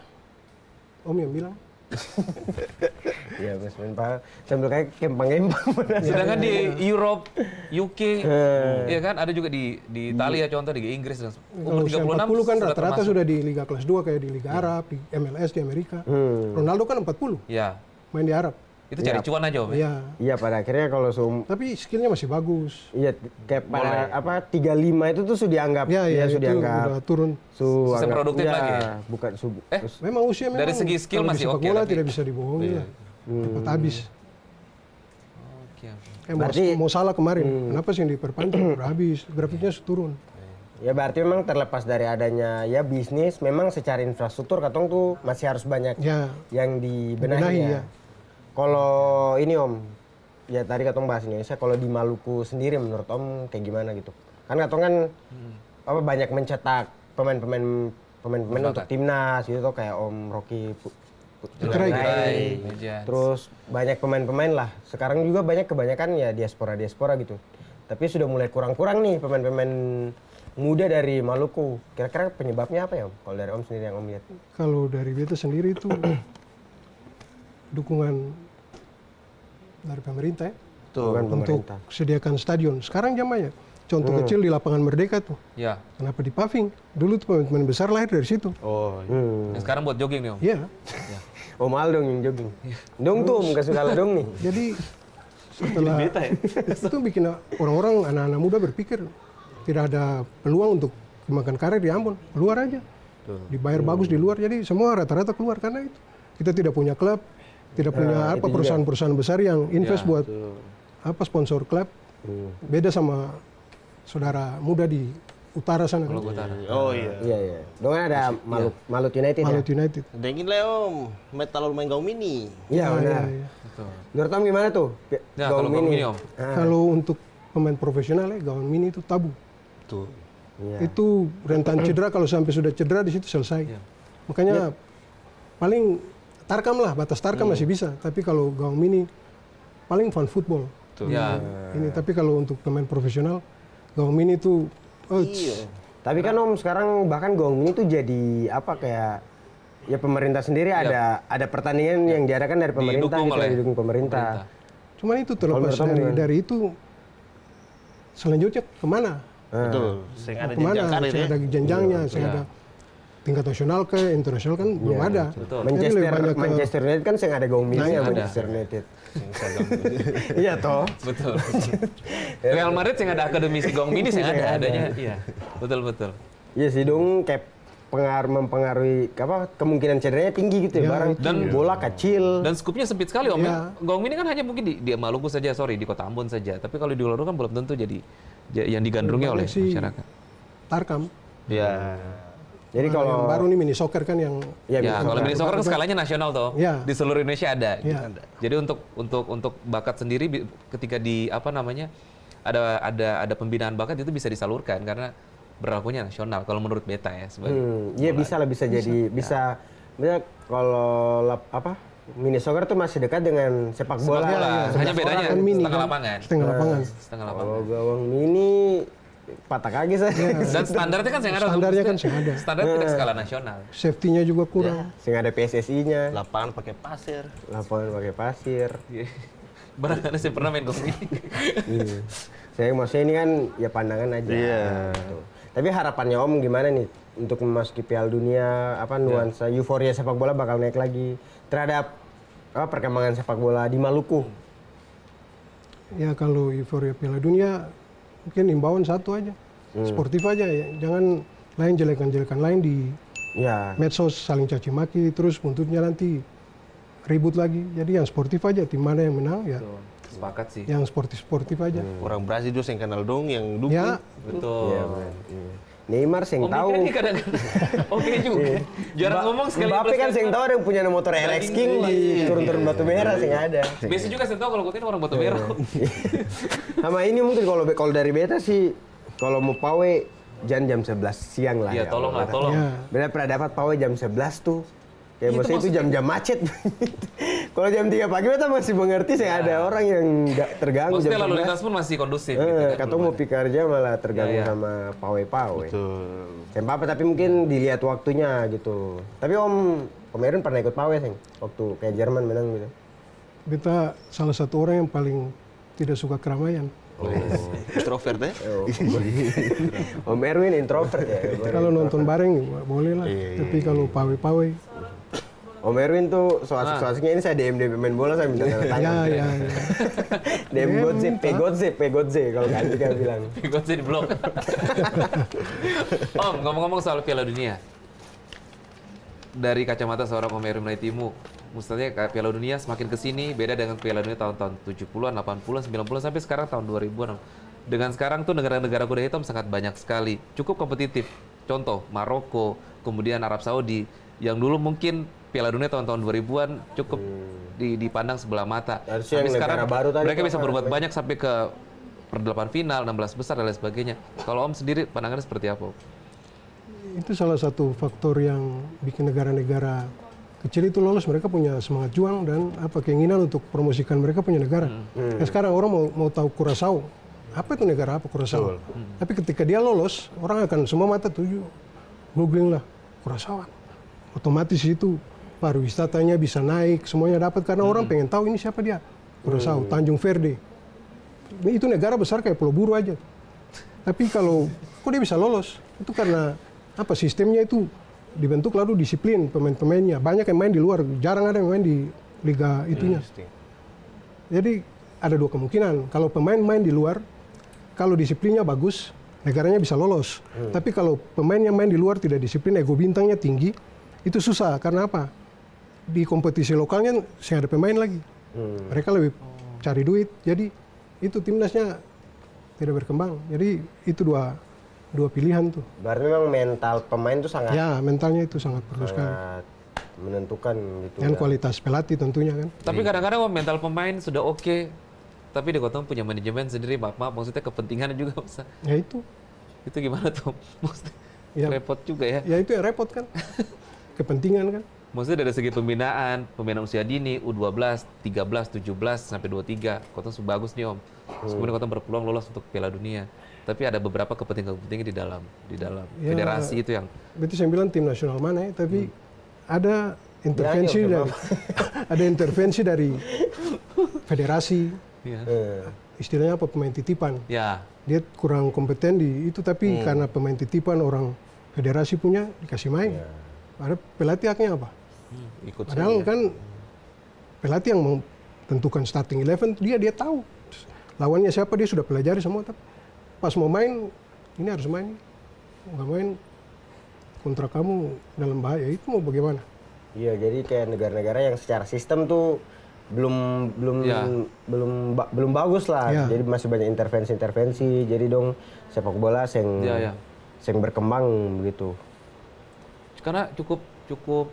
Om yang bilang. Ya, Mas Menpa sambil kayak kempang-kempang. Sedangkan di Europe, UK, ya kan ada juga di Italia contoh, di Inggris dan umur Kalau usia 36 40 kan rata-rata termasuk. sudah di Liga kelas 2 kayak di Liga Arab, di MLS di Amerika. Ronaldo kan 40 Ya, main di Arab. itu cari cuan aja Om ya. Iya. Iya, pada akhirnya kalau Tapi skillnya masih bagus. iya kayak pada 35 itu tuh sudah dianggap Ya, ya, sudah itu dianggap udah turun. Sistem anggap- produktif ya, lagi ya? bukan Memang usia memang Dari segi skill kalau di masih sepak oke, bola tapi- tidak bisa dibohongi lah. Cepat habis. Oke. Berarti- Mau salah kemarin. Kenapa sih yang diperpanjang? Udah habis. Grafiknya turun. ya berarti memang terlepas dari adanya ya bisnis, memang secara infrastruktur katong tuh masih harus banyak Ya, yang dibenahi Dibenahi, ya. ya. Kalau ini Om, ya tadi katong bahas Indonesia, kalau di Maluku sendiri menurut Om kayak gimana gitu? Kan katong kan banyak mencetak pemain-pemain untuk timnas gitu tuh kayak Om Rocky Putrai. terus banyak pemain-pemain lah. Sekarang juga kebanyakan ya diaspora gitu. Tapi sudah mulai kurang-kurang nih pemain-pemain muda dari Maluku. Kira-kira penyebabnya apa ya Om? Kalau dari Om sendiri yang Om lihat? Kalau dari beta sendiri itu dukungan dari pemerintah ya. Bukan Untuk pemerintah. sediakan stadion. Sekarang zamannya. Contoh kecil di lapangan Merdeka tuh. Ya. Kenapa di paving? Dulu tuh pemain besar lahir dari situ. Oh, Yang sekarang buat jogging nih Om. Iya. Om Aldo yang jogging. Dong tuh Om kasih kalah dong nih. Jadi setelah itu bikin orang-orang anak-anak muda berpikir tidak ada peluang untuk makan karir di Ambon. Keluar aja. Dibayar bagus di luar. Jadi semua rata-rata keluar karena itu. Kita tidak punya klub, tidak punya itu juga. perusahaan-perusahaan besar yang invest Ya, buat sponsor klub. Beda sama saudara muda di utara sana kan. Maluku Utara. Oh iya. Iya, iya. Dong ada Malut United Malut ya? United. Dengin lah Om, metal main Gaung Mini. Iya, benar. Betul. Menurut Om gimana tuh? Ya, kalau Gaung Mini, Om. Kalau untuk pemain profesional ya Gaung Mini itu tabu. Tuh. Iya. Itu rentan cedera, kalau sampai sudah cedera di situ selesai. Iya. Makanya paling Tarkam lah, batas Tarkam masih bisa. Tapi kalau Gaung Mini paling fun football. Ya. Ini tapi kalau untuk pemain profesional Gaung Mini itu Iya. Tapi kan Om sekarang bahkan Gaung Mini tuh jadi apa kayak ya pemerintah sendiri ada pertandingan yang diadakan dari pemerintah Didukung gitu oleh yang didukung pemerintah. cuman itu terlepas Kalau menurut Om dari itu selanjutnya kemana? Betul. Saya ada Kemana? jenjang karir Saya ya. ada jenjangnya, saya ada tingkat nasional ke internasional kan belum ada. betul. Jadi lebih banyak ke- Manchester United kan saya nggak ada Gaung Mini ya ada. Manchester United. Iya toh. Betul. Real Madrid yang ada akademisi Gaung Mini yang ada, adanya. Iya. Betul. Iya sih dong kayak mempengaruhi apa kemungkinan cederanya tinggi gitu ya, barang Dan- bola kecil. Dan skupnya sempit sekali Om. Iya. Gaung Mini kan hanya mungkin di Maluku saja, di Kota Ambon saja. Tapi kalau di luar kan belum tentu jadi yang digandrungi oleh Banyak sih masyarakat. Tarkam. Ya. Jadi Yang kalau baru nih mini soccer kan yang ya, Ya, kalau mini soccer kan skalanya nasional toh. Iya. Di seluruh Indonesia ada. Iya. Jadi untuk bakat sendiri ketika di apa namanya ada pembinaan bakat itu bisa disalurkan karena berlakunya nasional kalau menurut beta ya sebagai. iya bisa lah bisa jadi bisa. Misalnya kalau apa mini soccer tuh masih dekat dengan sepak bola. Bola. Hanya 11 bedanya orang. kan mini setengah kan. lapangan. setengah lapangan. Setengah lapangan. Kalau gawang mini patah kaki saya. Dan standarnya kan yang ada. Standarnya kan yang ada. Standar tidak skala nasional. Safety-nya juga kurang. Sehingga ada PSSI-nya, Lapangan pakai pasir. lapangan pakai pasir. Iya. Barangkali saya pernah main Gaung Mini. Iya. Saya maksudnya ini kan ya pandangan aja. Iya. Gitu. Tapi harapannya Om gimana nih untuk memasuki Piala Dunia, apa nuansa euforia sepak bola bakal naik lagi terhadap perkembangan sepak bola di Maluku? Ya kalau euforia Piala Dunia mungkin imbauan satu aja. Sportif aja ya. Jangan lain jelekan-jelekan lain di Ya, medsos saling caci maki terus buntutnya nanti ribut lagi. Jadi yang sportif aja, tim mana yang menang ya. Sepakat sih. Yang sportif aja. Orang Brazil juga yang kenal dong, yang dukung. Ya, Betul. iya benar. Iya. Neymar sing tahu. Ini kadang-kadang oke juga. Jarang ngomong sekali. Mbappe kan sing tahu ada yang punya motor RX King di turun-turun batu merah sing ada. Biasa juga saya tahu kalau gue orang batu merah. Sama ini mungkin kalau dari beta sih kalau mau pawe jam 11 siang lah. Iya, ya tolong lah, Allah. tolong. ya. Beta pernah dapat pawe jam 11 tuh. Kayak Itu maksudnya itu jam-jam macet. Kalau jam 3 pagi beta masih mengerti sih ada orang yang nggak terganggu Maksudnya jam lalu 11. lintas pun masih kondusif. gitu kan, Katong belum mau pikarja malah terganggu Iya, iya. sama pawe-pawe. Betul. Yang apa tapi mungkin dilihat waktunya gitu. Tapi Om Erwin pernah ikut pawe sih waktu kayak Jerman menang gitu. Beta salah satu orang yang paling tidak suka keramaian. Introvert ya. Om Erwin introvert ya. Kalau nonton bareng boleh lah. Tapi kalau pawe-pawe, Om Erwin tuh soal-soalnya ini saya DM pemain bola saya minta tanda tangan. ya. DM Godze kalau kan juga bilang. Gue sih di blok. Om, ngomong-ngomong soal Piala Dunia. Dari kacamata seorang Om Erwin Melaitimu, mestinya Piala Dunia semakin kesini beda dengan Piala Dunia tahun-tahun 70-an, 80-an, 90-an sampai sekarang tahun 2000-an. Dengan sekarang tuh negara-negara kuda hitam sangat banyak sekali, cukup kompetitif. Contoh Maroko, kemudian Arab Saudi, yang dulu mungkin Piala Dunia tahun-tahun 2000-an cukup dipandang sebelah mata. Harusnya Tapi yang sekarang negara baru tadi mereka tuh bisa apa berbuat namanya? banyak sampai ke per-8 final, 16 besar dan lain sebagainya. Kalau Om sendiri pandangannya seperti apa? Om? itu salah satu faktor yang bikin negara-negara kecil itu lolos. Mereka punya semangat juang dan keinginan untuk promosikan mereka punya negara. Nah, sekarang orang mau tahu Curaçao. Apa itu negara apa Curaçao? Tapi ketika dia lolos, orang akan semua mata tuju googling lah Curaçao. Otomatis itu pariwisatanya bisa naik, semuanya dapat karena orang pengen tahu ini siapa dia. Curaçao, Tanjung Verde. Itu negara besar kayak Pulau Buru aja. Tapi kalau kok dia bisa lolos? Itu karena sistemnya itu dibentuk lalu disiplin pemain-pemainnya. Banyak yang main di luar, jarang ada yang main di liga itunya. Jadi ada dua kemungkinan. Kalau pemain main di luar, kalau disiplinnya bagus, negaranya bisa lolos. Tapi kalau pemain yang main di luar tidak disiplin, ego bintangnya tinggi, itu susah. Karena apa? Di kompetisi lokalnya saya ada pemain lagi. Mereka lebih cari duit. Jadi itu timnasnya tidak berkembang. Jadi itu dua dua pilihan tuh. Berarti memang mental pemain itu sangat Ya, mentalnya itu sangat perlu sekali. menentukan gitu. Dan ya. kualitas pelatih tentunya kan. Tapi kadang-kadang mental pemain sudah oke, tapi di Kotong punya manajemen sendiri, maaf maksudnya kepentingannya juga besar. Ya itu. Itu gimana tuh? Maksudnya Ya. repot juga ya. Ya itu yang repot kan. Kepentingan kan. Maksudnya dari segi pembinaan usia dini, U12, 13, 17, sampai 23. Kotong bagus nih Om. Terus kemudian Kotong berpeluang lolos untuk Piala Dunia. Tapi ada beberapa kepentingan di dalam Ya. federasi itu yang Berarti saya bilang tim nasional mana ya, tapi ada intervensi Ya, dari ada intervensi dari federasi. ya. Istilahnya apa, pemain titipan. Ya, Dia kurang kompeten di itu, tapi karena pemain titipan orang federasi punya dikasih main. Ada pelatih haknya apa? Ikut Padahal kan pelatih yang menentukan starting 11 dia tahu lawannya siapa, dia sudah pelajari semua. Tapi pas mau main ini harus main, nggak main kontrak kamu dalam bahaya. Itu mau bagaimana? Iya, jadi kayak negara-negara yang secara sistem tuh Ya. belum bagus lah. Ya. Jadi masih banyak intervensi. Jadi dong sepak bola Ya. yang berkembang begitu. karena cukup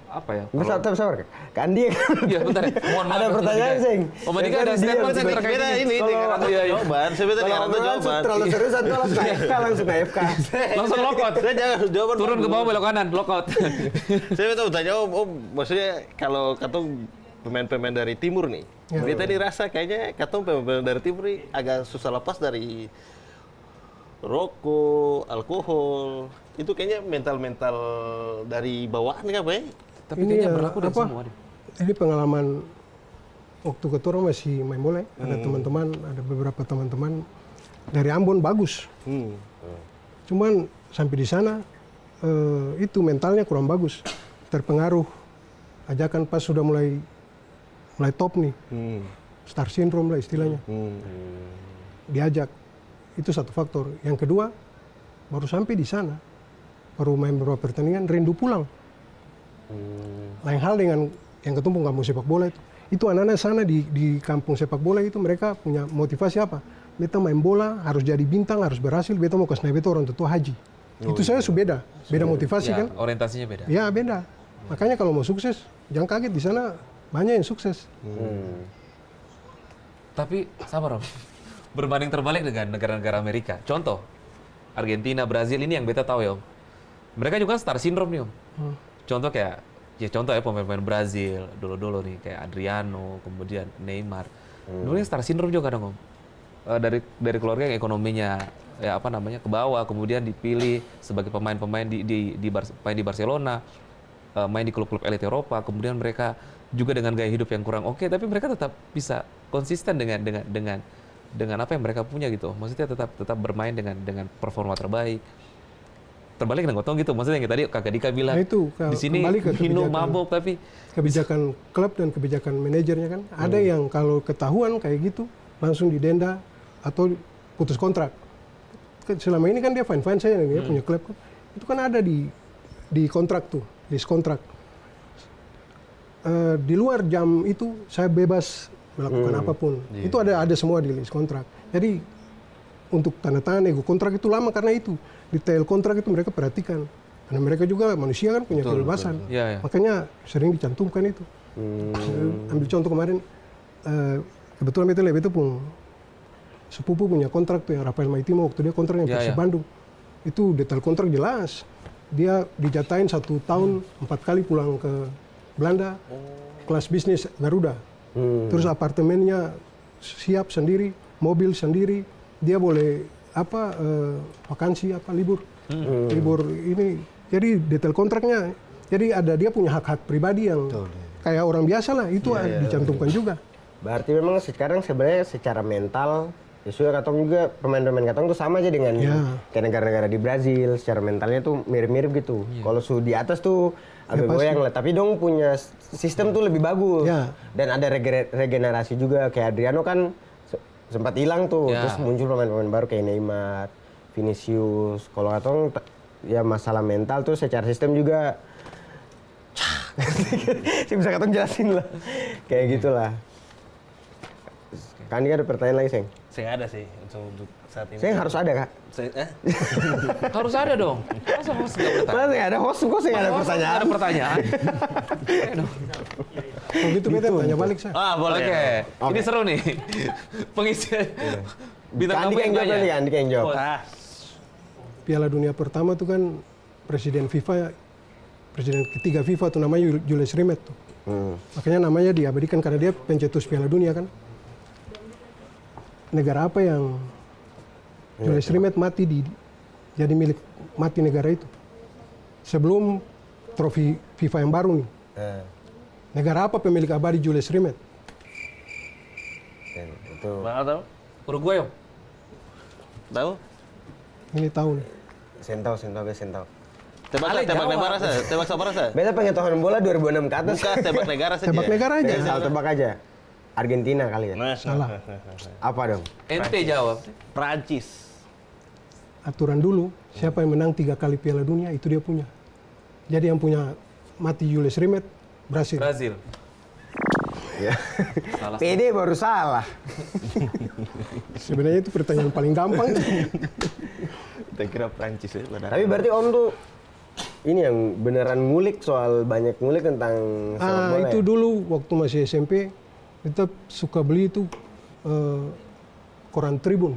apa ya? Bisa sabar. Kak Andi Iya, bentar ya. Mohon maaf. ada pertanyaan, Seng. Om Andika ada statement saya terkait Beda ini. ini dengan Kalau- atau jawaban. Saya beda dengan Kalau atau obrolan jawaban. terlalu serius atau langsung AFK, langsung AFK. Langsung lockout. Saya jangan jawaban. Turun ke dulu. bawah belok kanan, lockout. Saya betul tanya Om, maksudnya kalau katong pemain-pemain dari timur nih, kita dirasa kayaknya katong pemain dari timur nih agak susah lepas dari rokok, alkohol. Itu kayaknya mental-mental dari bawaan kan, Pak? Tapi Ini kayaknya ya, berlaku dari apa? semua deh. Ini pengalaman waktu ketua masih main bola. Ada teman-teman, ada beberapa teman-teman dari Ambon bagus. Cuman sampai di sana itu mentalnya kurang bagus, terpengaruh ajakan pas sudah mulai top nih, star syndrome lah istilahnya. Diajak, itu satu faktor. Yang kedua, baru sampai di sana, baru main beberapa pertandingan, rindu pulang. Lain hal dengan yang ketemu kampung sepak bola itu. Itu anak-anak sana di kampung sepak bola itu mereka punya motivasi apa? Beta main bola harus jadi bintang, harus berhasil. Beta mau kasih beta orang tua haji. Itu saya sudah beda motivasi Ya, kan? orientasinya beda. Ya beda. Makanya kalau mau sukses, jangan kaget di sana banyak yang sukses. Tapi sabar Om. Berbanding terbalik dengan negara-negara Amerika. Contoh, Argentina, Brazil ini yang beta tahu ya Om. Mereka juga star syndrome nih Om. Contoh kayak, contoh ya pemain-pemain Brazil dulu-dulu nih kayak Adriano, kemudian Neymar. Dulu yang star syndrome juga kadang Om. Dari keluarga yang ekonominya ya apa namanya ke bawah, kemudian dipilih sebagai pemain-pemain main di Barcelona, main di klub-klub elit Eropa, kemudian mereka juga dengan gaya hidup yang kurang oke, tapi mereka tetap bisa konsisten dengan apa yang mereka punya gitu. Maksudnya tetap bermain dengan performa terbaik. Terbalik dengan Kotong gitu. Maksudnya yang tadi Kakak Dika bilang, Nah, itu, di sini kembali ke minum kebijakan. mabuk tapi Kebijakan klub dan kebijakan manajernya kan. Ada yang kalau ketahuan kayak gitu, langsung didenda atau putus kontrak. Selama ini kan dia fine-fine saja, dia punya klub. Itu kan ada di kontrak tuh, list kontrak. Di luar jam itu saya bebas melakukan apapun. Itu ada semua di list kontrak. Jadi untuk tanda tangan ego kontrak itu lama karena itu. Detail kontrak itu mereka perhatikan. Karena mereka juga manusia kan punya kebebasan. Ya, ya. Makanya sering dicantumkan itu. Ambil contoh kemarin, kebetulan itu pun sepupu punya kontrak tuh yang Rafael Maitimo waktu dia kontrak yang Ya, Persib ya. Bandung. Itu detail kontrak jelas. Dia dijatain 1 tahun 4 kali pulang ke Belanda, kelas bisnis Garuda. Terus apartemennya siap sendiri, mobil sendiri, dia boleh vakansi libur ini. Jadi detail kontraknya, jadi ada dia punya hak-hak pribadi yang kayak orang biasa lah, itu dicantumkan juga. Berarti memang sekarang sebenarnya secara mental Yosua Katong juga pemain-pemain Katong tuh sama aja dengan kayak negara-negara di Brazil, secara mentalnya tuh mirip-mirip gitu. Kalau di atas tuh agak goyang lah, tapi dong punya sistem tuh lebih bagus. Ya. Dan ada regenerasi juga, kayak Adriano kan sempat hilang tuh, Ya. terus muncul pemain-pemain baru kayak Neymar, Vinicius. Kalau Katong ya masalah mental tuh secara sistem juga sih bisa Katong jelasin lah. Kayak gitulah. Kan dia ada pertanyaan lagi, Seng? Saya ada sih untuk saat ini. Saya harus ada, Kak. Harus ada dong. Masa host nggak bertanya? Masa nggak ada host, kok saya nggak ada Host pertanyaan? nggak ada pertanyaan. Ayo dong. Kalau gitu beta tanya balik saya. Ah, boleh. Oke, ini seru nih. Pengisi bintang Andi tamu yang yang jawab tanya. nih, Andi yang jawab. Ah, Piala Dunia pertama tuh kan presiden ketiga FIFA tuh namanya Jules Rimet tuh. Makanya namanya diabadikan karena dia pencetus Piala Dunia kan. Negara apa yang Jules Rimet mati jadi milik mati negara itu? Sebelum trofi FIFA yang baru nih. Negara apa pemilik abadi Jules Rimet? Itu. Bang tahu? Uruguay, Om. Tahu? Ini tahun. Sentau. Ale, Tebak jawab. negara saja. Tebak sabar saja. Beta pengetahuan bola 2006 ke atas. Bukan tebak negara saja. Tebak negara aja. Asal tebak aja. Argentina kali ya. Nah, Salah. Apa dong? Ente jawab. Prancis. Aturan dulu, siapa yang menang 3 kali Piala Dunia itu dia punya. Jadi yang punya mati Jules Rimet, Brasil. Brazil. Ya. Salah. PD baru salah. Sebenarnya itu pertanyaan paling gampang. Kita kira Prancis ya. padahal. Tapi berarti Om tuh ini yang beneran ngulik banyak ngulik tentang sepak bola Itu ya? dulu waktu masih SMP, kita suka beli itu koran Tribun.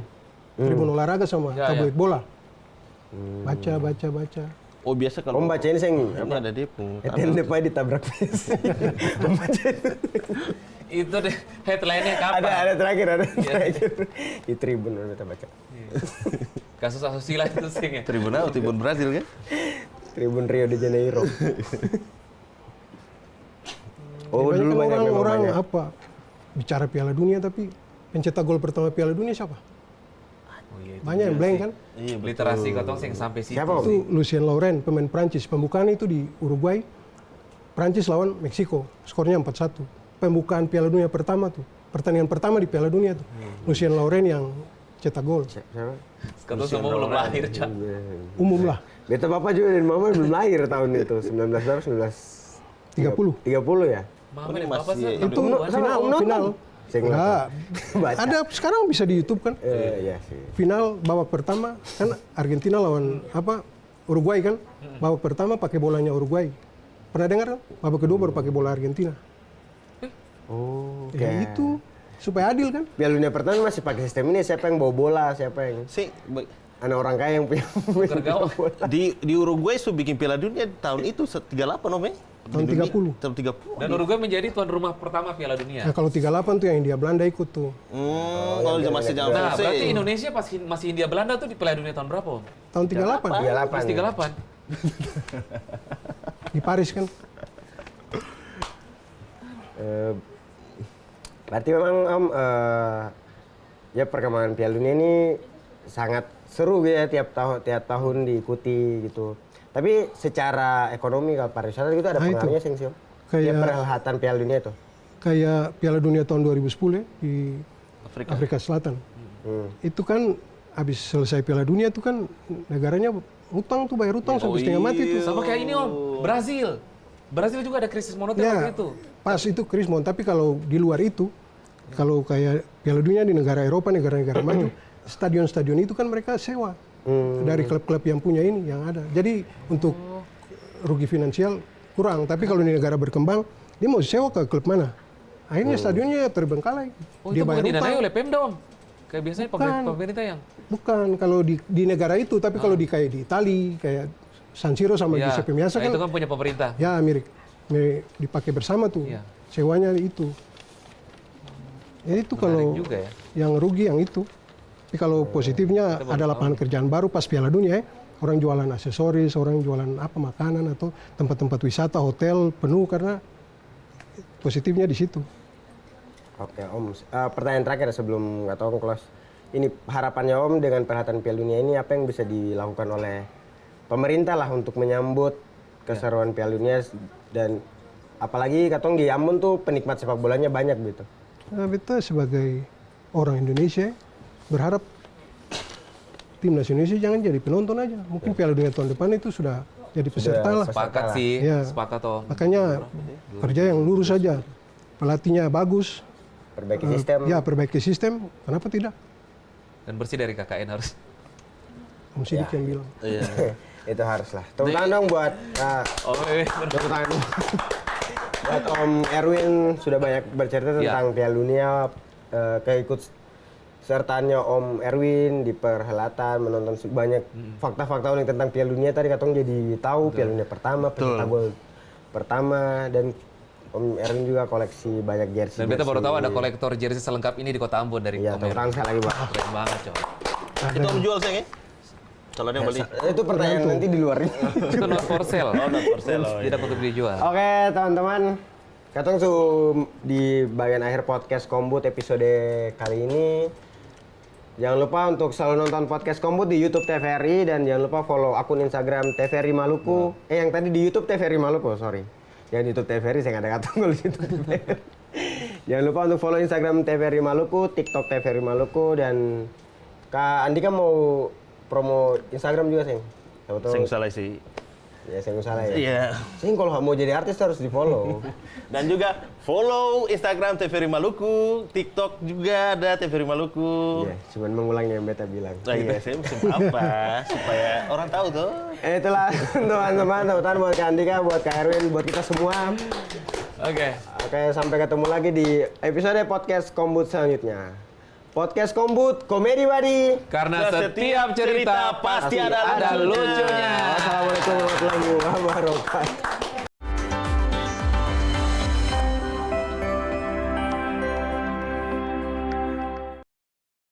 Tribun olahraga sama Ya, tabloid bola. Baca. Oh, biasa kalau Om baca ini saya ini ada dia Etienne Depay ditabrak Messi. Om baca itu. Itu deh headline-nya kapan? Ada terakhir. Di Tribun kita baca. Kasus asusila itu sih ya. Tribunal, Tribun Brazil kan? Tribun Rio de Janeiro. Oh, Banyak dulu kan banyak memang orang banyak. apa bicara Piala Dunia tapi pencetak gol pertama Piala Dunia siapa? Banyak yang blank kan? Iya, betul. Literasi katong sing sampai situ. Siapa, Om? Itu Lucien Laurent, pemain Prancis. Pembukaan itu di Uruguay. Prancis lawan Meksiko. Skornya 4-1. Pembukaan Piala Dunia pertama tuh. Pertandingan pertama di Piala Dunia tuh. Lucien Laurent yang cetak gol. Siapa? Katong semua belum lahir, Cak. Umum lah. Beta Bapak juga dan Mama belum lahir tahun itu. 1930 ya? Mama Ini dan Bapak masih- sih. Itu Sama Om nonton? final. Saya nggak Nah, Baca. ada sekarang bisa di YouTube kan? Iya sih. Final babak pertama kan Argentina lawan Uruguay kan? Babak pertama pakai bolanya Uruguay. Pernah dengar kan? Babak kedua baru pakai bola Argentina. Oh, Ya itu supaya adil kan? Piala Dunia pertama masih pakai sistem ini, siapa yang bawa bola, siapa yang ada orang kaya yang punya Tergawa. di Uruguay su bikin Piala Dunia tahun itu 38 Om ya? Tahun Di dunia. 30. Tahun 30. Dan Uruguay menjadi tuan rumah pertama Piala Dunia. Nah kalau 38 tuh yang India Belanda ikut tuh. Kalau masih jam Nah, berarti Indonesia pas masih Hindia Belanda tuh di Piala Dunia tahun berapa, Om? Tahun 38 38. Pas 38. di Paris kan. Berarti memang Om ya perkembangan Piala Dunia ini sangat seru gitu ya tiap tahun diikuti gitu. Tapi secara ekonomi kalau pariwisata gitu ada Nah, itu. pengaruhnya sih Om. Kayak- Tiap perhelatan Piala Dunia itu. Kayak Piala Dunia tahun 2010 ya di Afrika Selatan. Itu kan habis selesai Piala Dunia tuh kan negaranya utang tuh bayar utang sampai setengah mati tuh. Sama kayak ini, Om. Brazil. Brazil juga ada krisis moneter waktu Ya, itu. pas itu Krismon. Tapi kalau di luar itu, kalau kayak Piala Dunia di negara Eropa, negara-negara maju, stadion-stadion itu kan mereka sewa dari klub-klub yang punya ini yang ada. Jadi untuk rugi finansial kurang. Tapi kalau di negara berkembang, dia mau sewa ke klub mana? Akhirnya stadionnya terbengkalai. Oh, Dia itu bukan bayar didanai utang. oleh Pemda, Om. Kayak biasanya Bukan. pemerintah yang Bukan kalau di negara itu, tapi kalau di kayak di Itali, kayak San Siro sama ya, Giuseppe Meazza nah, kan, itu kan punya pemerintah. ya mirip dipakai bersama tuh. Iya. Sewanya itu. Jadi itu kalau juga ya. yang rugi yang itu. Tapi kalau positifnya ada lapangan kerjaan baru pas Piala Dunia ya. Orang jualan aksesoris, orang jualan apa makanan atau tempat-tempat wisata, hotel penuh karena positifnya di situ. Oke Om, pertanyaan terakhir sebelum nggak tahu close. Ini harapannya Om dengan perhelatan Piala Dunia ini apa yang bisa dilakukan oleh pemerintah lah untuk menyambut keseruan Piala Dunia dan apalagi katong di Ambon tuh penikmat sepak bolanya banyak gitu. Nah, kita sebagai orang Indonesia berharap timnas Indonesia jangan jadi penonton aja. Mungkin Piala Dunia tahun depan itu sudah jadi peserta lah. Sepakat sih, Ya. sepakat, Om. Makanya kerja yang lurus saja. Pelatihnya bagus. Perbaiki sistem. Ya perbaiki sistem. Kenapa tidak? Dan bersih dari KKN harus. Om Sidik yang bilang. Iya. Itu harus lah. Tepuk tangan dong buat tepuk tangan buat Om Erwin, sudah banyak bercerita tentang Piala Dunia, keikut sertaannya Om Erwin di perhelatan, menonton banyak fakta-fakta unik tentang Piala Dunia. Tadi katong jadi tahu Piala Dunia pertama, pencetak gol pertama, dan Om Erwin juga koleksi banyak jersey. Dan kita baru tahu ada kolektor jersey selengkap ini di Kota Ambon dari Iya, Om tepuk tangan Erwin. sekali lagi, Pak. Keren banget, coy. Itu Om jual sayang ya? Kalau dia beli. Itu pertanyaan nanti di luar ini. Itu not for sale. Oh, not for sale. Oh, Tidak untuk dijual. Oke, teman-teman. Katong di bagian akhir podcast Kombut episode kali ini. Jangan lupa untuk selalu nonton podcast Kombut di YouTube TVRI dan jangan lupa follow akun Instagram TVRI Maluku. Yang tadi di YouTube TVRI Maluku, sorry. Yang di YouTube TVRI saya nggak ada kata kalau di YouTube TVRI. Jangan lupa untuk follow Instagram TVRI Maluku, TikTok TVRI Maluku, dan Kak Andika mau promo Instagram juga, Sing. Sing salah sih. Ya, saya nggak salah ya. Iya. Sing kalau mau jadi artis harus di follow. Dan juga follow Instagram TVRI Maluku, TikTok juga ada TVRI Maluku. Iya, cuman mengulang yang beta bilang. Nah, iya, saya mesti apa supaya orang tahu tuh. Itulah teman-teman, teman-teman buat Kak Andika, buat Kak Erwin, buat kita semua. Oke. Oke, sampai ketemu lagi di episode podcast Kombut selanjutnya. Podcast Kombut, komedi badi. Karena setiap cerita pasti ada lucunya. Wassalamualaikum warahmatullahi wabarakatuh.